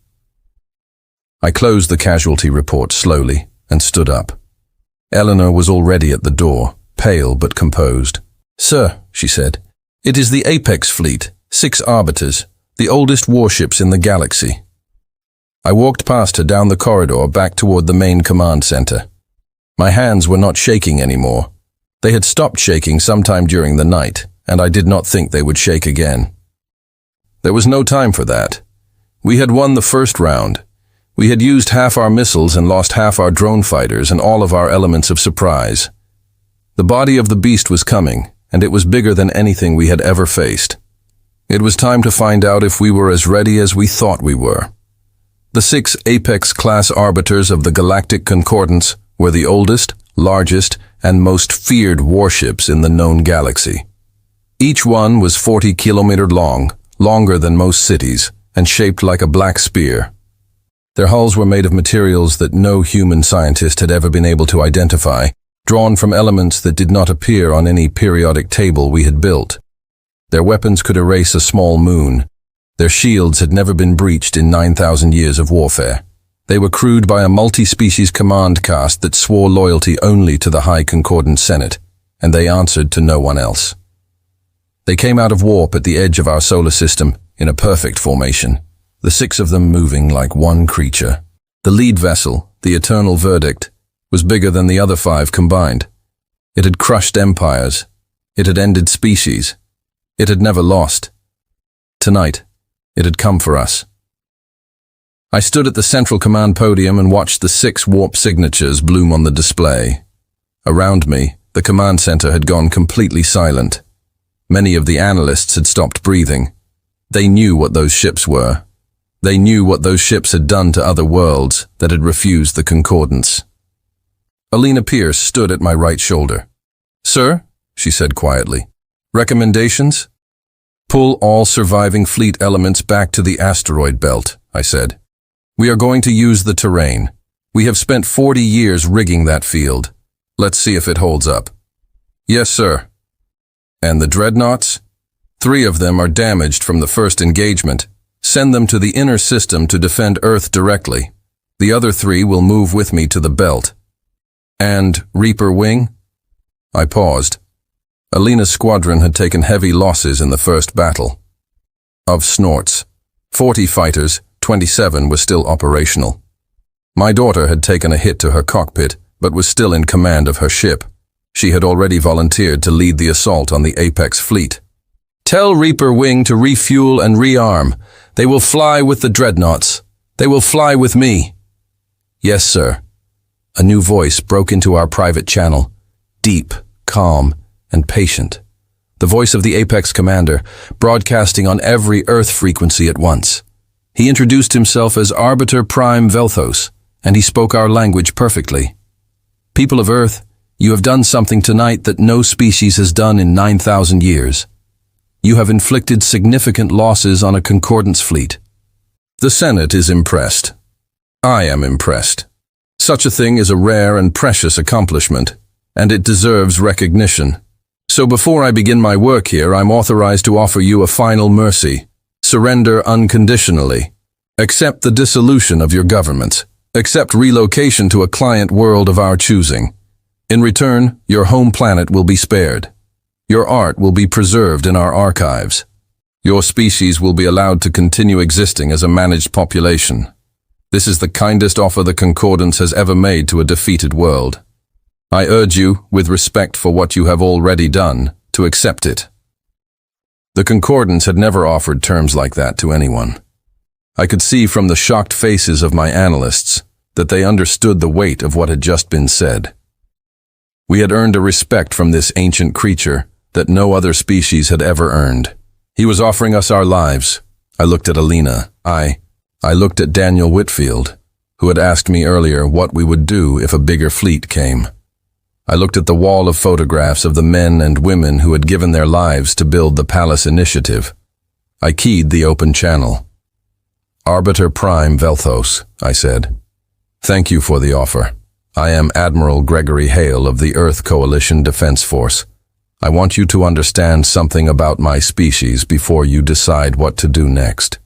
I closed the casualty report slowly and stood up. Eleanor was already at the door, pale but composed. "Sir," she said, "it is the Apex fleet, 6 arbiters, the oldest warships in the galaxy." I walked past her down the corridor back toward the main command center. My hands were not shaking anymore. They had stopped shaking sometime during the night, and I did not think they would shake again. There was no time for that. We had won the first round. We had used half our missiles and lost half our drone fighters and all of our elements of surprise. The body of the beast was coming, and it was bigger than anything we had ever faced. It was time to find out if we were as ready as we thought we were. The 6 Apex-class arbiters of the Galactic Concordance were the oldest, largest, and most feared warships in the known galaxy. Each one was 40 kilometers long, longer than most cities, and shaped like a black spear. Their hulls were made of materials that no human scientist had ever been able to identify, drawn from elements that did not appear on any periodic table we had built. Their weapons could erase a small moon. Their shields had never been breached in 9,000 years of warfare. They were crewed by a multi-species command caste that swore loyalty only to the High Concordant Senate, and they answered to no one else. They came out of warp at the edge of our solar system in a perfect formation, the 6 of them moving like one creature. The lead vessel, the Eternal Verdict, was bigger than the other 5 combined. It had crushed empires. It had ended species. It had never lost. Tonight, it had come for us. I stood at the central command podium and watched the 6 warp signatures bloom on the display. Around me, the command center had gone completely silent. Many of the analysts had stopped breathing. They knew what those ships were. They knew what those ships had done to other worlds that had refused the Concordance. Alina Pierce stood at my right shoulder. "Sir," she said quietly, "recommendations?" "Pull all surviving fleet elements back to the asteroid belt," I said. "We are going to use the terrain. We have spent 40 years rigging that field. Let's see if it holds up." "Yes, sir." "And the dreadnoughts? 3 of them are damaged from the first engagement. Send them to the inner system to defend Earth directly. The other 3 will move with me to the belt." "And Reaper Wing?" I paused. Alina's squadron had taken heavy losses in the first battle. Of snorts, 40 fighters, 27 were still operational. My daughter had taken a hit to her cockpit, but was still in command of her ship. She had already volunteered to lead the assault on the Apex fleet. "Tell Reaper Wing to refuel and rearm. They will fly with the dreadnoughts. They will fly with me." "Yes, sir." A new voice broke into our private channel, deep, calm, and patient. The voice of the Apex commander, broadcasting on every Earth frequency at once. He introduced himself as Arbiter Prime Velthos, and he spoke our language perfectly. "People of Earth, you have done something tonight that no species has done in 9,000 years. You have inflicted significant losses on a Concordance fleet. The Senate is impressed. I am impressed. Such a thing is a rare and precious accomplishment, and it deserves recognition. So before I begin my work here, I'm authorized to offer you a final mercy. Surrender unconditionally. Accept the dissolution of your government. Accept relocation to a client world of our choosing. In return, your home planet will be spared. Your art will be preserved in our archives. Your species will be allowed to continue existing as a managed population. This is the kindest offer the Concordance has ever made to a defeated world. I urge you, with respect for what you have already done, to accept it. The Concordance had never offered terms like that to anyone. I could see from the shocked faces of my analysts that they understood the weight of what had just been said. We had earned a respect from this ancient creature that no other species had ever earned. He was offering us our lives. I looked at Alina. I looked at Daniel Whitfield, who had asked me earlier what we would do if a bigger fleet came. I looked at the wall of photographs of the men and women who had given their lives to build the Palace Initiative. I keyed the open channel. Arbiter Prime Velthos, I said. Thank you for the offer. I am Admiral Gregory Hale of the Earth Coalition Defense Force. I want you to understand something about my species before you decide what to do next.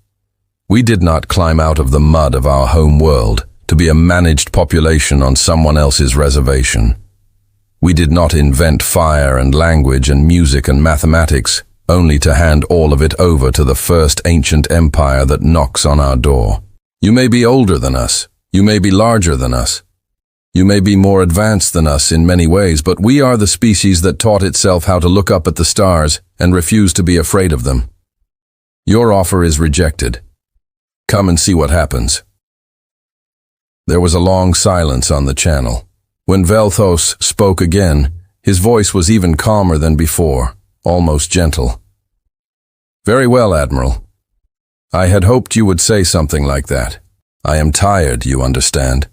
We did not climb out of the mud of our home world to be a managed population on someone else's reservation. We did not invent fire and language and music and mathematics only to hand all of it over to the first ancient empire that knocks on our door. You may be older than us. You may be larger than us. You may be more advanced than us in many ways, but we are the species that taught itself how to look up at the stars and refuse to be afraid of them. Your offer is rejected. Come and see what happens. There was a long silence on the channel. When Velthos spoke again, his voice was even calmer than before, almost gentle. Very well, Admiral. I had hoped you would say something like that. I am tired, you understand.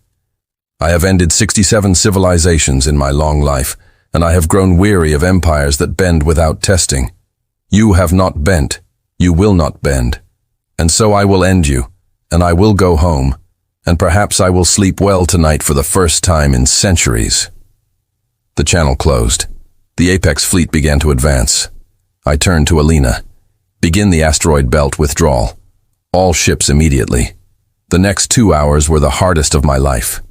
I have ended 67 civilizations in my long life, and I have grown weary of empires that bend without testing. You have not bent. You will not bend. And so I will end you, and I will go home, and perhaps I will sleep well tonight for the first time in centuries. The channel closed. The Apex fleet began to advance. I turned to Alina. Begin the asteroid belt withdrawal. All ships immediately. The next 2 hours were the hardest of my life.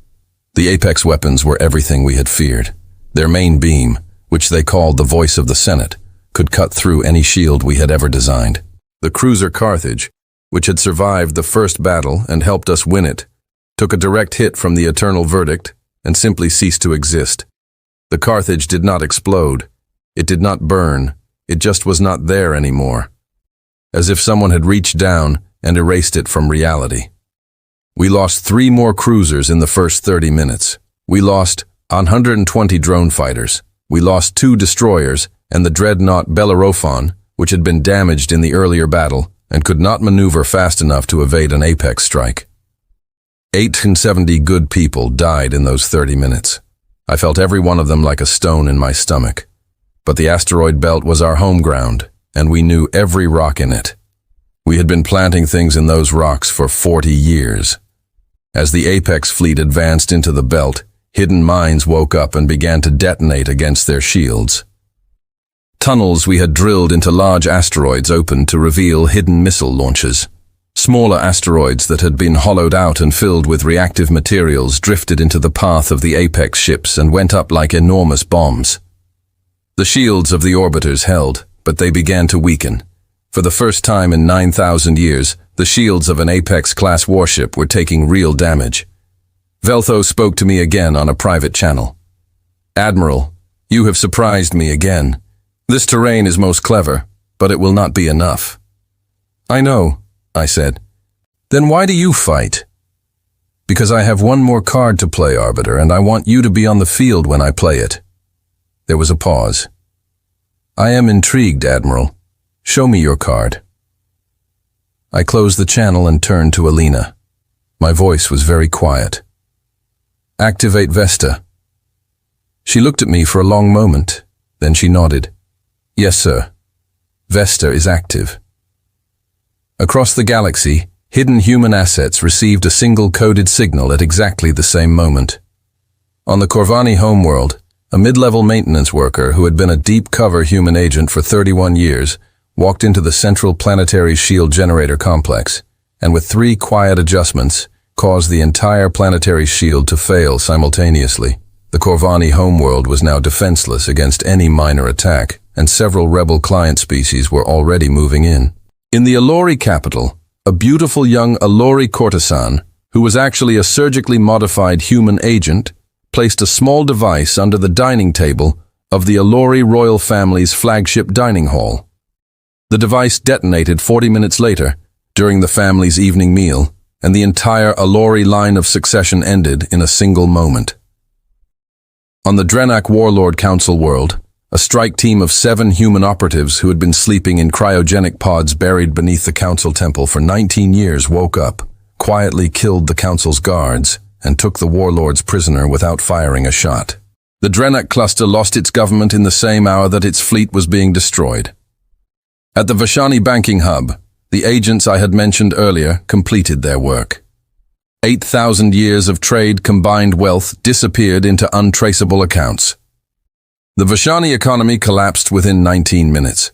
The Apex weapons were everything we had feared. Their main beam, which they called the voice of the Senate, could cut through any shield we had ever designed. The cruiser Carthage, which had survived the first battle and helped us win it, took a direct hit from the eternal verdict and simply ceased to exist. The Carthage did not explode. It did not burn. It just was not there anymore. As if someone had reached down and erased it from reality. We lost 3 more cruisers in the first 30 minutes. We lost 120 drone fighters. We lost 2 destroyers and the dreadnought Bellerophon, which had been damaged in the earlier battle and could not maneuver fast enough to evade an Apex strike. 870 good people died in those 30 minutes. I felt every one of them like a stone in my stomach. But the asteroid belt was our home ground, and we knew every rock in it. We had been planting things in those rocks for 40 years. As the Apex fleet advanced into the belt, hidden mines woke up and began to detonate against their shields. Tunnels we had drilled into large asteroids opened to reveal hidden missile launches. Smaller asteroids that had been hollowed out and filled with reactive materials drifted into the path of the Apex ships and went up like enormous bombs. The shields of the orbiters held, but they began to weaken. For the first time in 9,000 years, the shields of an Apex-class warship were taking real damage. Velthos spoke to me again on a private channel. Admiral, you have surprised me again. This terrain is most clever, but it will not be enough. I know, I said. Then why do you fight? Because I have one more card to play, Arbiter, and I want you to be on the field when I play it. There was a pause. I am intrigued, Admiral. Show me your card. I closed the channel and turned to Alina. My voice was very quiet. Activate Vesta. She looked at me for a long moment, then she nodded. Yes, sir. Vesta is active. Across the galaxy, hidden human assets received a single coded signal at exactly the same moment. On the Corvani homeworld, a mid-level maintenance worker who had been a deep-cover human agent for 31 years walked into the central planetary shield generator complex, and with 3 quiet adjustments, caused the entire planetary shield to fail simultaneously. The Corvani homeworld was now defenseless against any minor attack, and several rebel client species were already moving in. In the Allori capital, a beautiful young Allori courtesan, who was actually a surgically modified human agent, placed a small device under the dining table of the Allori royal family's flagship dining hall. The device detonated 40 minutes later, during the family's evening meal, and the entire Allori line of succession ended in a single moment. On the Drenak Warlord Council world, a strike team of 7 human operatives who had been sleeping in cryogenic pods buried beneath the council temple for 19 years woke up, quietly killed the council's guards, and took the warlords prisoner without firing a shot. The Drenak cluster lost its government in the same hour that its fleet was being destroyed. At the Vashani banking hub, the agents I had mentioned earlier completed their work. 8,000 years of trade combined wealth disappeared into untraceable accounts. The Vashani economy collapsed within 19 minutes.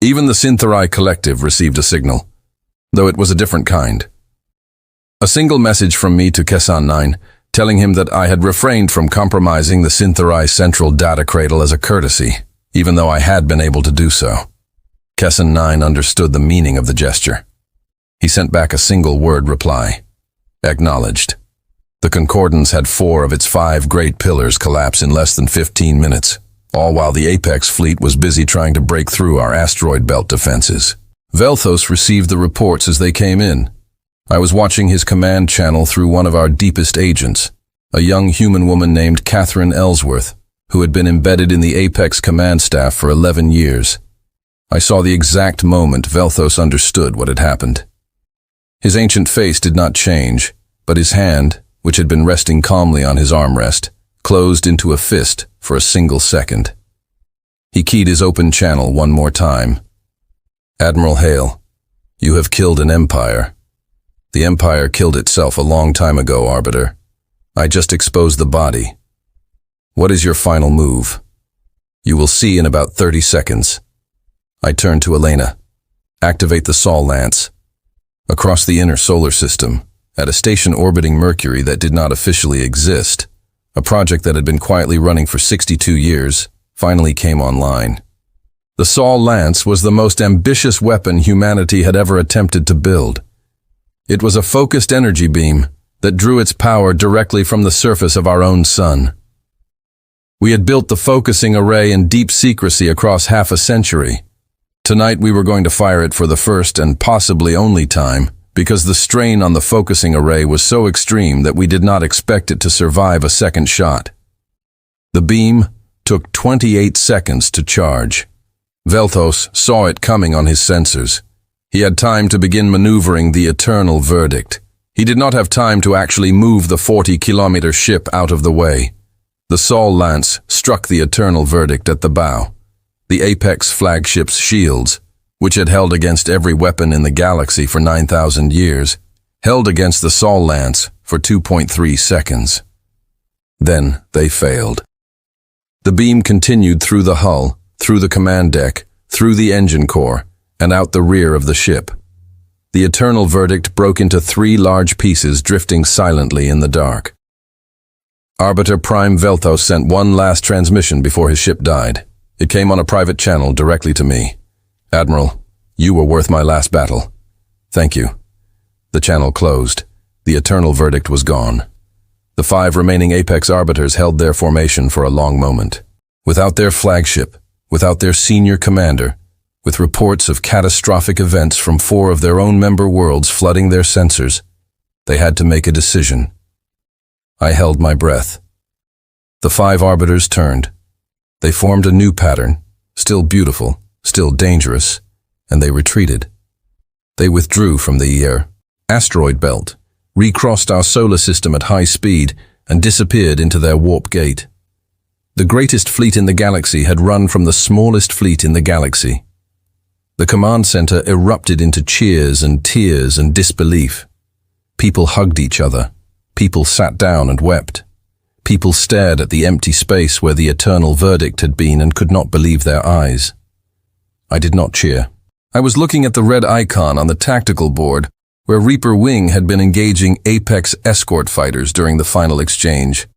Even the Syntherai collective received a signal, though it was a different kind. A single message from me to Kesan 9, telling him that I had refrained from compromising the Syntherai central data cradle as a courtesy, even though I had been able to do so. Kesan 9 understood the meaning of the gesture. He sent back a single word reply. Acknowledged. The Concordance had 4 of its 5 great pillars collapse in less than 15 minutes, all while the Apex fleet was busy trying to break through our asteroid belt defenses. Velthos received the reports as they came in. I was watching his command channel through one of our deepest agents, a young human woman named Catherine Ellsworth, who had been embedded in the Apex command staff for 11 years. I saw the exact moment Velthos understood what had happened. His ancient face did not change, but his hand, which had been resting calmly on his armrest, closed into a fist for a single second. He keyed his open channel one more time. Admiral Hale, you have killed an empire. The empire killed itself a long time ago, Arbiter. I just exposed the body. What is your final move? You will see in about 30 seconds. I turned to Elena. Activate the Sol Lance. Across the inner solar system, at a station orbiting Mercury that did not officially exist, a project that had been quietly running for 62 years, finally came online. The Sol Lance was the most ambitious weapon humanity had ever attempted to build. It was a focused energy beam that drew its power directly from the surface of our own sun. We had built the focusing array in deep secrecy across half a century. Tonight we were going to fire it for the first and possibly only time, because the strain on the focusing array was so extreme that we did not expect it to survive a second shot. The beam took 28 seconds to charge. Velthos saw it coming on his sensors. He had time to begin maneuvering the eternal verdict. He did not have time to actually move the 40-kilometer ship out of the way. The Sol Lance struck the eternal verdict at the bow. The Apex flagship's shields, which had held against every weapon in the galaxy for 9,000 years, held against the Sol Lance for 2.3 seconds. Then they failed. The beam continued through the hull, through the command deck, through the engine core, and out the rear of the ship. The eternal verdict broke into 3 large pieces drifting silently in the dark. Arbiter Prime Velthos sent one last transmission before his ship died. It came on a private channel directly to me. Admiral, you were worth my last battle. Thank you. The channel closed. The eternal verdict was gone. The 5 remaining Apex Arbiters held their formation for a long moment. Without their flagship, without their senior commander, with reports of catastrophic events from 4 of their own member worlds flooding their sensors, they had to make a decision. I held my breath. The 5 Arbiters turned. They formed a new pattern, still beautiful, still dangerous, and they retreated. They withdrew from the asteroid belt, recrossed our solar system at high speed, and disappeared into their warp gate. The greatest fleet in the galaxy had run from the smallest fleet in the galaxy. The command center erupted into cheers and tears and disbelief. People hugged each other. People sat down and wept. People stared at the empty space where the eternal verdict had been and could not believe their eyes. I did not cheer. I was looking at the red icon on the tactical board, where Reaper Wing had been engaging Apex escort fighters during the final exchange.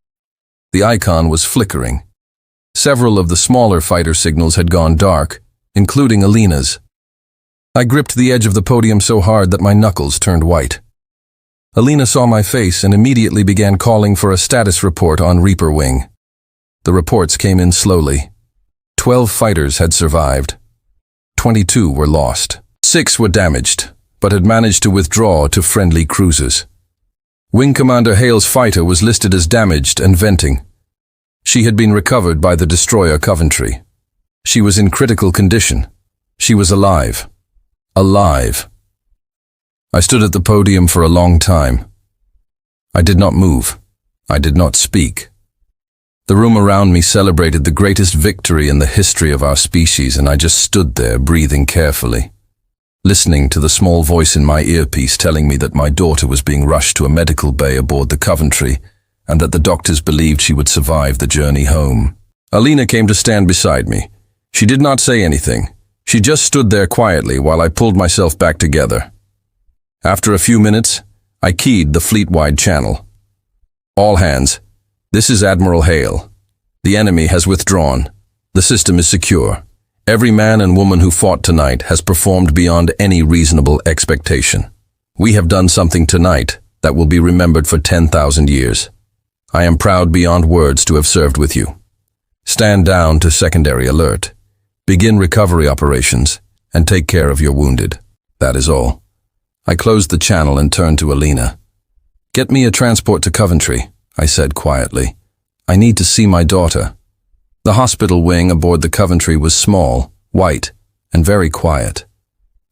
The icon was flickering. Several of the smaller fighter signals had gone dark, including Alina's. I gripped the edge of the podium so hard that my knuckles turned white. Alina saw my face and immediately began calling for a status report on Reaper Wing. The reports came in slowly. 12 fighters had survived. 22 were lost. 6 were damaged, but had managed to withdraw to friendly cruisers. Wing Commander Hale's fighter was listed as damaged and venting. She had been recovered by the destroyer Coventry. She was in critical condition. She was alive. Alive. I stood at the podium for a long time. I did not move. I did not speak. The room around me celebrated the greatest victory in the history of our species, and I just stood there, breathing carefully, listening to the small voice in my earpiece telling me that my daughter was being rushed to a medical bay aboard the Coventry, and that the doctors believed she would survive the journey home. Alina came to stand beside me. She did not say anything. She just stood there quietly while I pulled myself back together. After a few minutes, I keyed the fleet-wide channel. All hands, this is Admiral Hale. The enemy has withdrawn. The system is secure. Every man and woman who fought tonight has performed beyond any reasonable expectation. We have done something tonight that will be remembered for 10,000 years. I am proud beyond words to have served with you. Stand down to secondary alert. Begin recovery operations and take care of your wounded. That is all. I closed the channel and turned to Alina. Get me a transport to Coventry, I said quietly. I need to see my daughter. The hospital wing aboard the Coventry was small, white, and very quiet.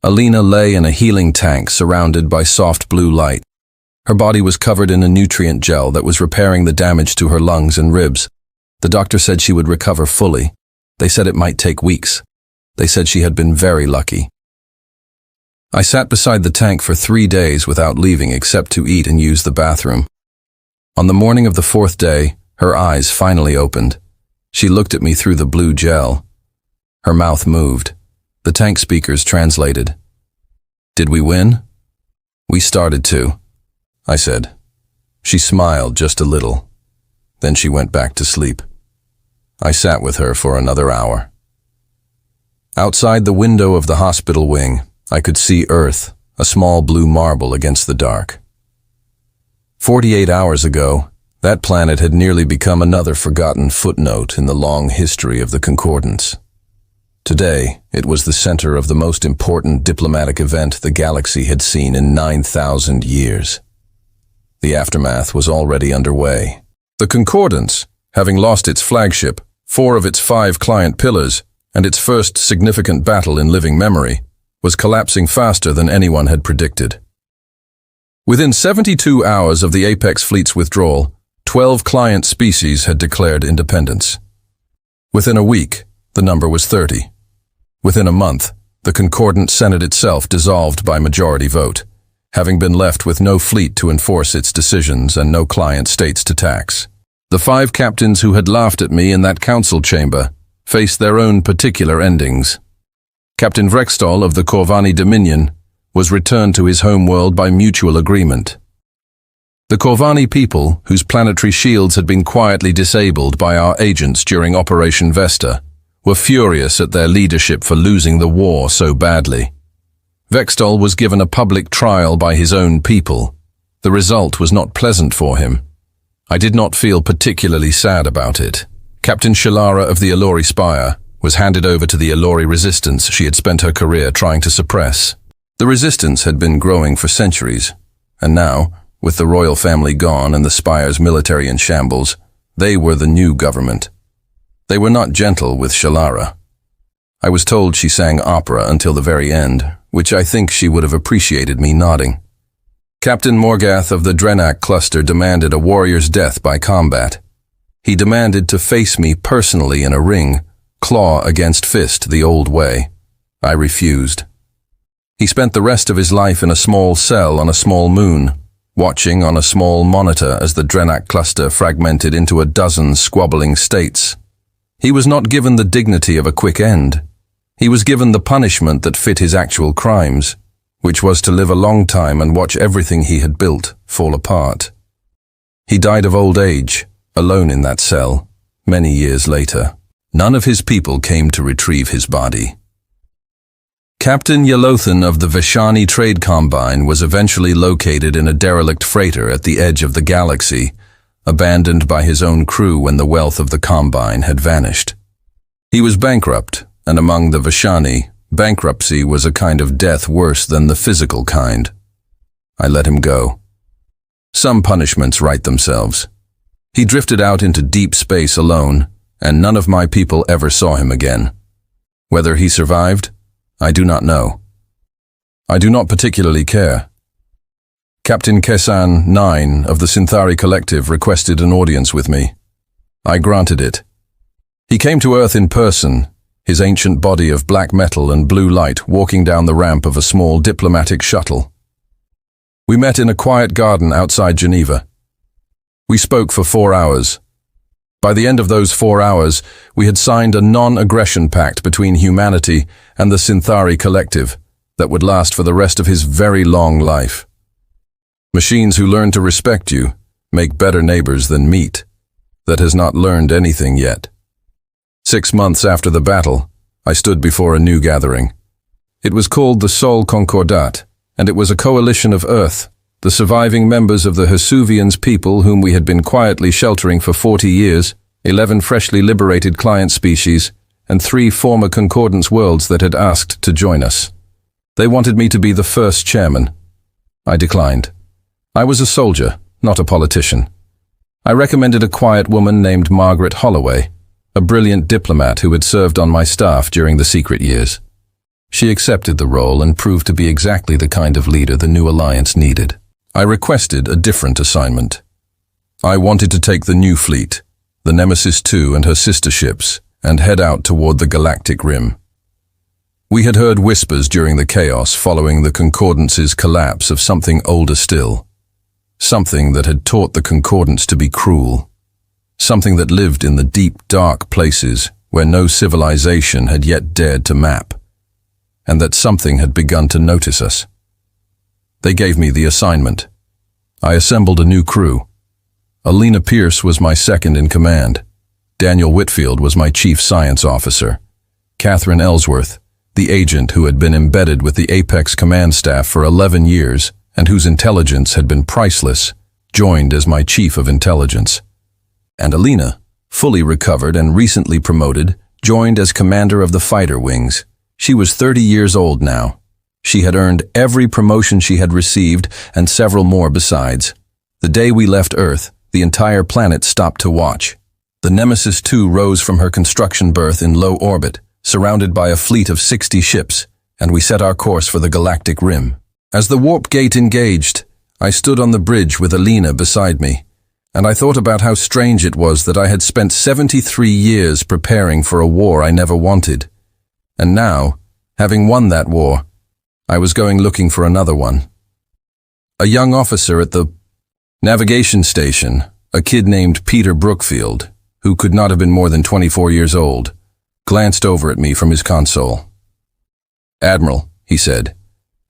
Alina lay in a healing tank surrounded by soft blue light. Her body was covered in a nutrient gel that was repairing the damage to her lungs and ribs. The doctor said she would recover fully. They said it might take weeks. They said she had been very lucky. I sat beside the tank for 3 days without leaving except to eat and use the bathroom. On the morning of the 4th day, her eyes finally opened. She looked at me through the blue gel. Her mouth moved. The tank speakers translated. Did we win? We started to, I said. She smiled just a little. Then she went back to sleep. I sat with her for another hour. Outside the window of the hospital wing, I could see Earth, a small blue marble against the dark. 48 hours ago, that planet had nearly become another forgotten footnote in the long history of the Concordance. Today, it was the center of the most important diplomatic event the galaxy had seen in 9,000 years. The aftermath was already underway. The Concordance, having lost its flagship, 4 of its 5 client pillars, and its first significant battle in living memory, was collapsing faster than anyone had predicted. Within 72 hours of the Apex fleet's withdrawal, 12 client species had declared independence. Within a week, the number was 30. Within a month, the Concordant Senate itself dissolved by majority vote, having been left with no fleet to enforce its decisions and no client states to tax. The 5 captains who had laughed at me in that council chamber faced their own particular endings. Captain Vrextol of the Corvani Dominion was returned to his homeworld by mutual agreement. The Corvani people, whose planetary shields had been quietly disabled by our agents during Operation Vesta, were furious at their leadership for losing the war so badly. Vrextol was given a public trial by his own people. The result was not pleasant for him. I did not feel particularly sad about it. Captain Shalara of the Allori Spire was handed over to the Allori resistance she had spent her career trying to suppress. The resistance had been growing for centuries, and now, with the royal family gone and the Spire's military in shambles, they were the new government. They were not gentle with Shalara. I was told she sang opera until the very end, which I think she would have appreciated me nodding. Captain Morgath of the Drenak cluster demanded a warrior's death by combat. He demanded to face me personally in a ring, claw against fist the old way. I refused. He spent the rest of his life in a small cell on a small moon, watching on a small monitor as the Drenak cluster fragmented into a dozen squabbling states. He was not given the dignity of a quick end. He was given the punishment that fit his actual crimes, which was to live a long time and watch everything he had built fall apart. He died of old age, alone in that cell, many years later. None of his people came to retrieve his body. Captain Yelothan of the Vashani Trade Combine was eventually located in a derelict freighter at the edge of the galaxy, abandoned by his own crew when the wealth of the Combine had vanished. He was bankrupt, and among the Vashani, bankruptcy was a kind of death worse than the physical kind. I let him go. Some punishments right themselves. He drifted out into deep space alone, and none of my people ever saw him again. Whether he survived, I do not know. I do not particularly care. Captain Kesan 9 of the Synthari Collective requested an audience with me. I granted it. He came to Earth in person, his ancient body of black metal and blue light walking down the ramp of a small diplomatic shuttle. We met in a quiet garden outside Geneva. We spoke for 4 hours. By the end of those 4 hours, we had signed a non-aggression pact between humanity and the Synthari Collective that would last for the rest of his very long life. Machines who learn to respect you make better neighbors than meat that has not learned anything yet. 6 months after the battle, I stood before a new gathering. It was called the Sol Concordat, and it was a coalition of Earth, the surviving members of the Hasuvians people whom we had been quietly sheltering for 40 years, 11 freshly liberated client species, and 3 former Concordance worlds that had asked to join us. They wanted me to be the first chairman. I declined. I was a soldier, not a politician. I recommended a quiet woman named Margaret Holloway, a brilliant diplomat who had served on my staff during the secret years. She accepted the role and proved to be exactly the kind of leader the new alliance needed. I requested a different assignment. I wanted to take the new fleet, the Nemesis II and her sister ships, and head out toward the Galactic Rim. We had heard whispers during the chaos following the Concordance's collapse of something older still, something that had taught the Concordance to be cruel, something that lived in the deep, dark places where no civilization had yet dared to map, and that something had begun to notice us. They gave me the assignment. I assembled a new crew. Alina Pierce was my second in command. Daniel Whitfield was my chief science officer. Catherine Ellsworth, the agent who had been embedded with the Apex command staff for 11 years and whose intelligence had been priceless, joined as my chief of intelligence. And Alina, fully recovered and recently promoted, joined as commander of the fighter wings. She was 30 years old now. She had earned every promotion she had received and several more besides. The day we left Earth, the entire planet stopped to watch. The Nemesis II rose from her construction berth in low orbit, surrounded by a fleet of 60 ships, and we set our course for the Galactic Rim. As the warp gate engaged, I stood on the bridge with Alina beside me, and I thought about how strange it was that I had spent 73 years preparing for a war I never wanted. And now, having won that war, I was going looking for another one. A young officer at the navigation station, a kid named Peter Brookfield, who could not have been more than 24 years old, glanced over at me from his console. "Admiral," he said,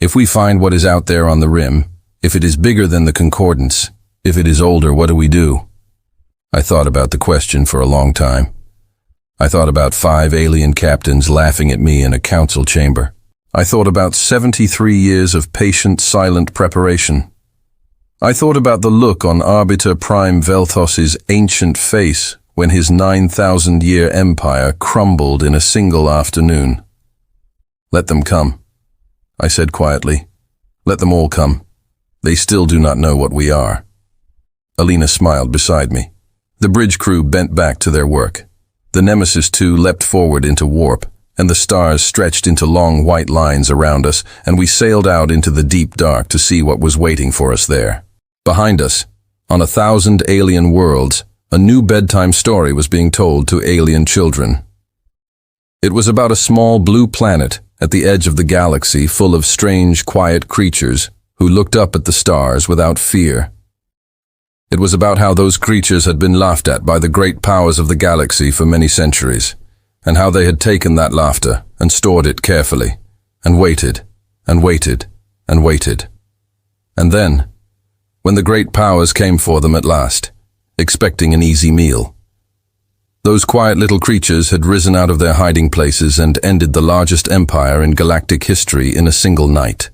"if we find what is out there on the rim, if it is bigger than the Concordance, if it is older, what do we do?" I thought about the question for a long time. I thought about 5 alien captains laughing at me in a council chamber. I thought about 73 years of patient, silent preparation. I thought about the look on Arbiter Prime Velthos's ancient face when his 9,000-year empire crumbled in a single afternoon. "Let them come," I said quietly. "Let them all come. They still do not know what we are." Alina smiled beside me. The bridge crew bent back to their work. The Nemesis II leapt forward into warp, and the stars stretched into long white lines around us, and we sailed out into the deep dark to see what was waiting for us there. Behind us, on 1,000 alien worlds, a new bedtime story was being told to alien children. It was about a small blue planet at the edge of the galaxy full of strange, quiet creatures who looked up at the stars without fear. It was about how those creatures had been laughed at by the great powers of the galaxy for many centuries, and how they had taken that laughter and stored it carefully, and waited, and waited. And then, when the great powers came for them at last, expecting an easy meal, those quiet little creatures had risen out of their hiding places and ended the largest empire in galactic history in a single night.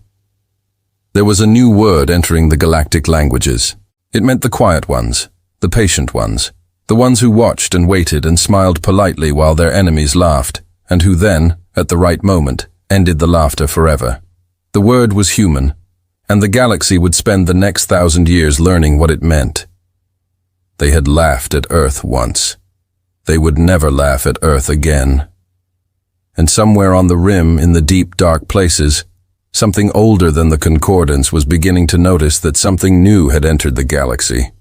There was a new word entering the galactic languages. It meant the quiet ones, the patient ones, the ones who watched and waited and smiled politely while their enemies laughed, and who then, at the right moment, ended the laughter forever. The word was human, and the galaxy would spend the next 1,000 years learning what it meant. They had laughed at Earth once. They would never laugh at Earth again. And somewhere on the rim, in the deep, dark places, something older than the Concordance was beginning to notice that something new had entered the galaxy.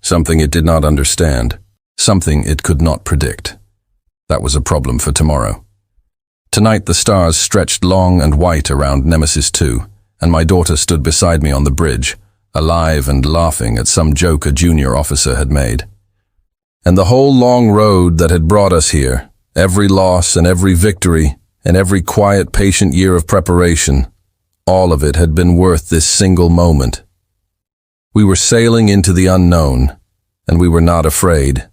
Something it did not understand. Something it could not predict. That was a problem for tomorrow. Tonight the stars stretched long and white around Nemesis 2, and my daughter stood beside me on the bridge, alive and laughing at some joke a junior officer had made. And the whole long road that had brought us here, every loss and every victory, and every quiet, patient year of preparation, all of it had been worth this single moment. We were sailing into the unknown, and we were not afraid.